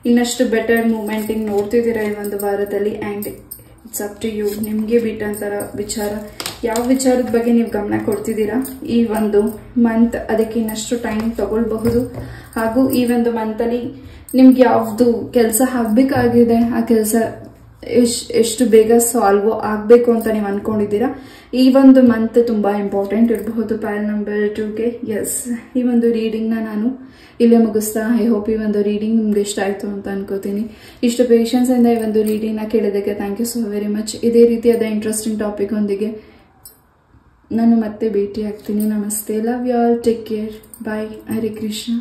ಇನ್ನಷ್ಟು ಬೆಟರ್ ಮೂಮೆಂಟಿಂಗ್ ನೋಡ್ತಿದ್ದೀರಾ ಈ ಒಂದು ವಾರದಲ್ಲಿ. And it's up to you. ನಿಮ್ಗೆ ಬಿಟ್ಟಂತರ ವಿಚಾರ, ಯಾವ ವಿಚಾರದ ಬಗ್ಗೆ ನೀವು ಗಮನ ಕೊಡ್ತಿದ್ದೀರಾ ಈ ಒಂದು ಮಂತ್, ಅದಕ್ಕೆ ಇನ್ನಷ್ಟು ಟೈಮ್ ತಗೊಳ್ಬಹುದು. ಹಾಗೂ ಈ ಒಂದು ಮಂತ್ ಅಲ್ಲಿ ನಿಮ್ಗೆ ಯಾವ್ದು ಕೆಲಸ ಆಗ್ಬೇಕಾಗಿದೆ ಆ ಕೆಲಸ ಎಷ್ಟು ಬೇಗ ಸಾಲ್ವ್ ಆಗ್ಬೇಕು ಅಂತ ನೀವು ಅನ್ಕೊಂಡಿದ್ದೀರಾ. ಈ ಒಂದು ಮಂತ್ ತುಂಬಾ ಇಂಪಾರ್ಟೆಂಟ್ ಇರಬಹುದು. ಪ್ಯಾಲ್ ನಂಬರ್ 2ಗೆ. ಎಸ್, ಈ ಒಂದು ರೀಡಿಂಗ್ ನಾನು ಇಲ್ಲೇ ಮುಗಿಸ್ತಾ. ಐ ಹೋಪ್ ಈ ಒಂದು ರೀಡಿಂಗ್ ನಿಮ್ಗೆ ಇಷ್ಟ ಆಯ್ತು ಅಂತ ಅನ್ಕೋತೀನಿ. ಇಷ್ಟು ಪೇಷನ್ಸ್ ಇಂದ ಈ ಒಂದು ರೀಡಿಂಗ್ ನ ಕೇಳಿದಕ್ಕೆ thank you so very much. ಇದೇ ರೀತಿಯಾದ ಇಂಟ್ರೆಸ್ಟಿಂಗ್ ಟಾಪಿಕ್ ಒಂದಿಗೆ ನಾನು ಮತ್ತೆ ಭೇಟಿ ಆಗ್ತೀನಿ. ನಮಸ್ತೆ. Love you all. Take care. Bye. Hare Krishna.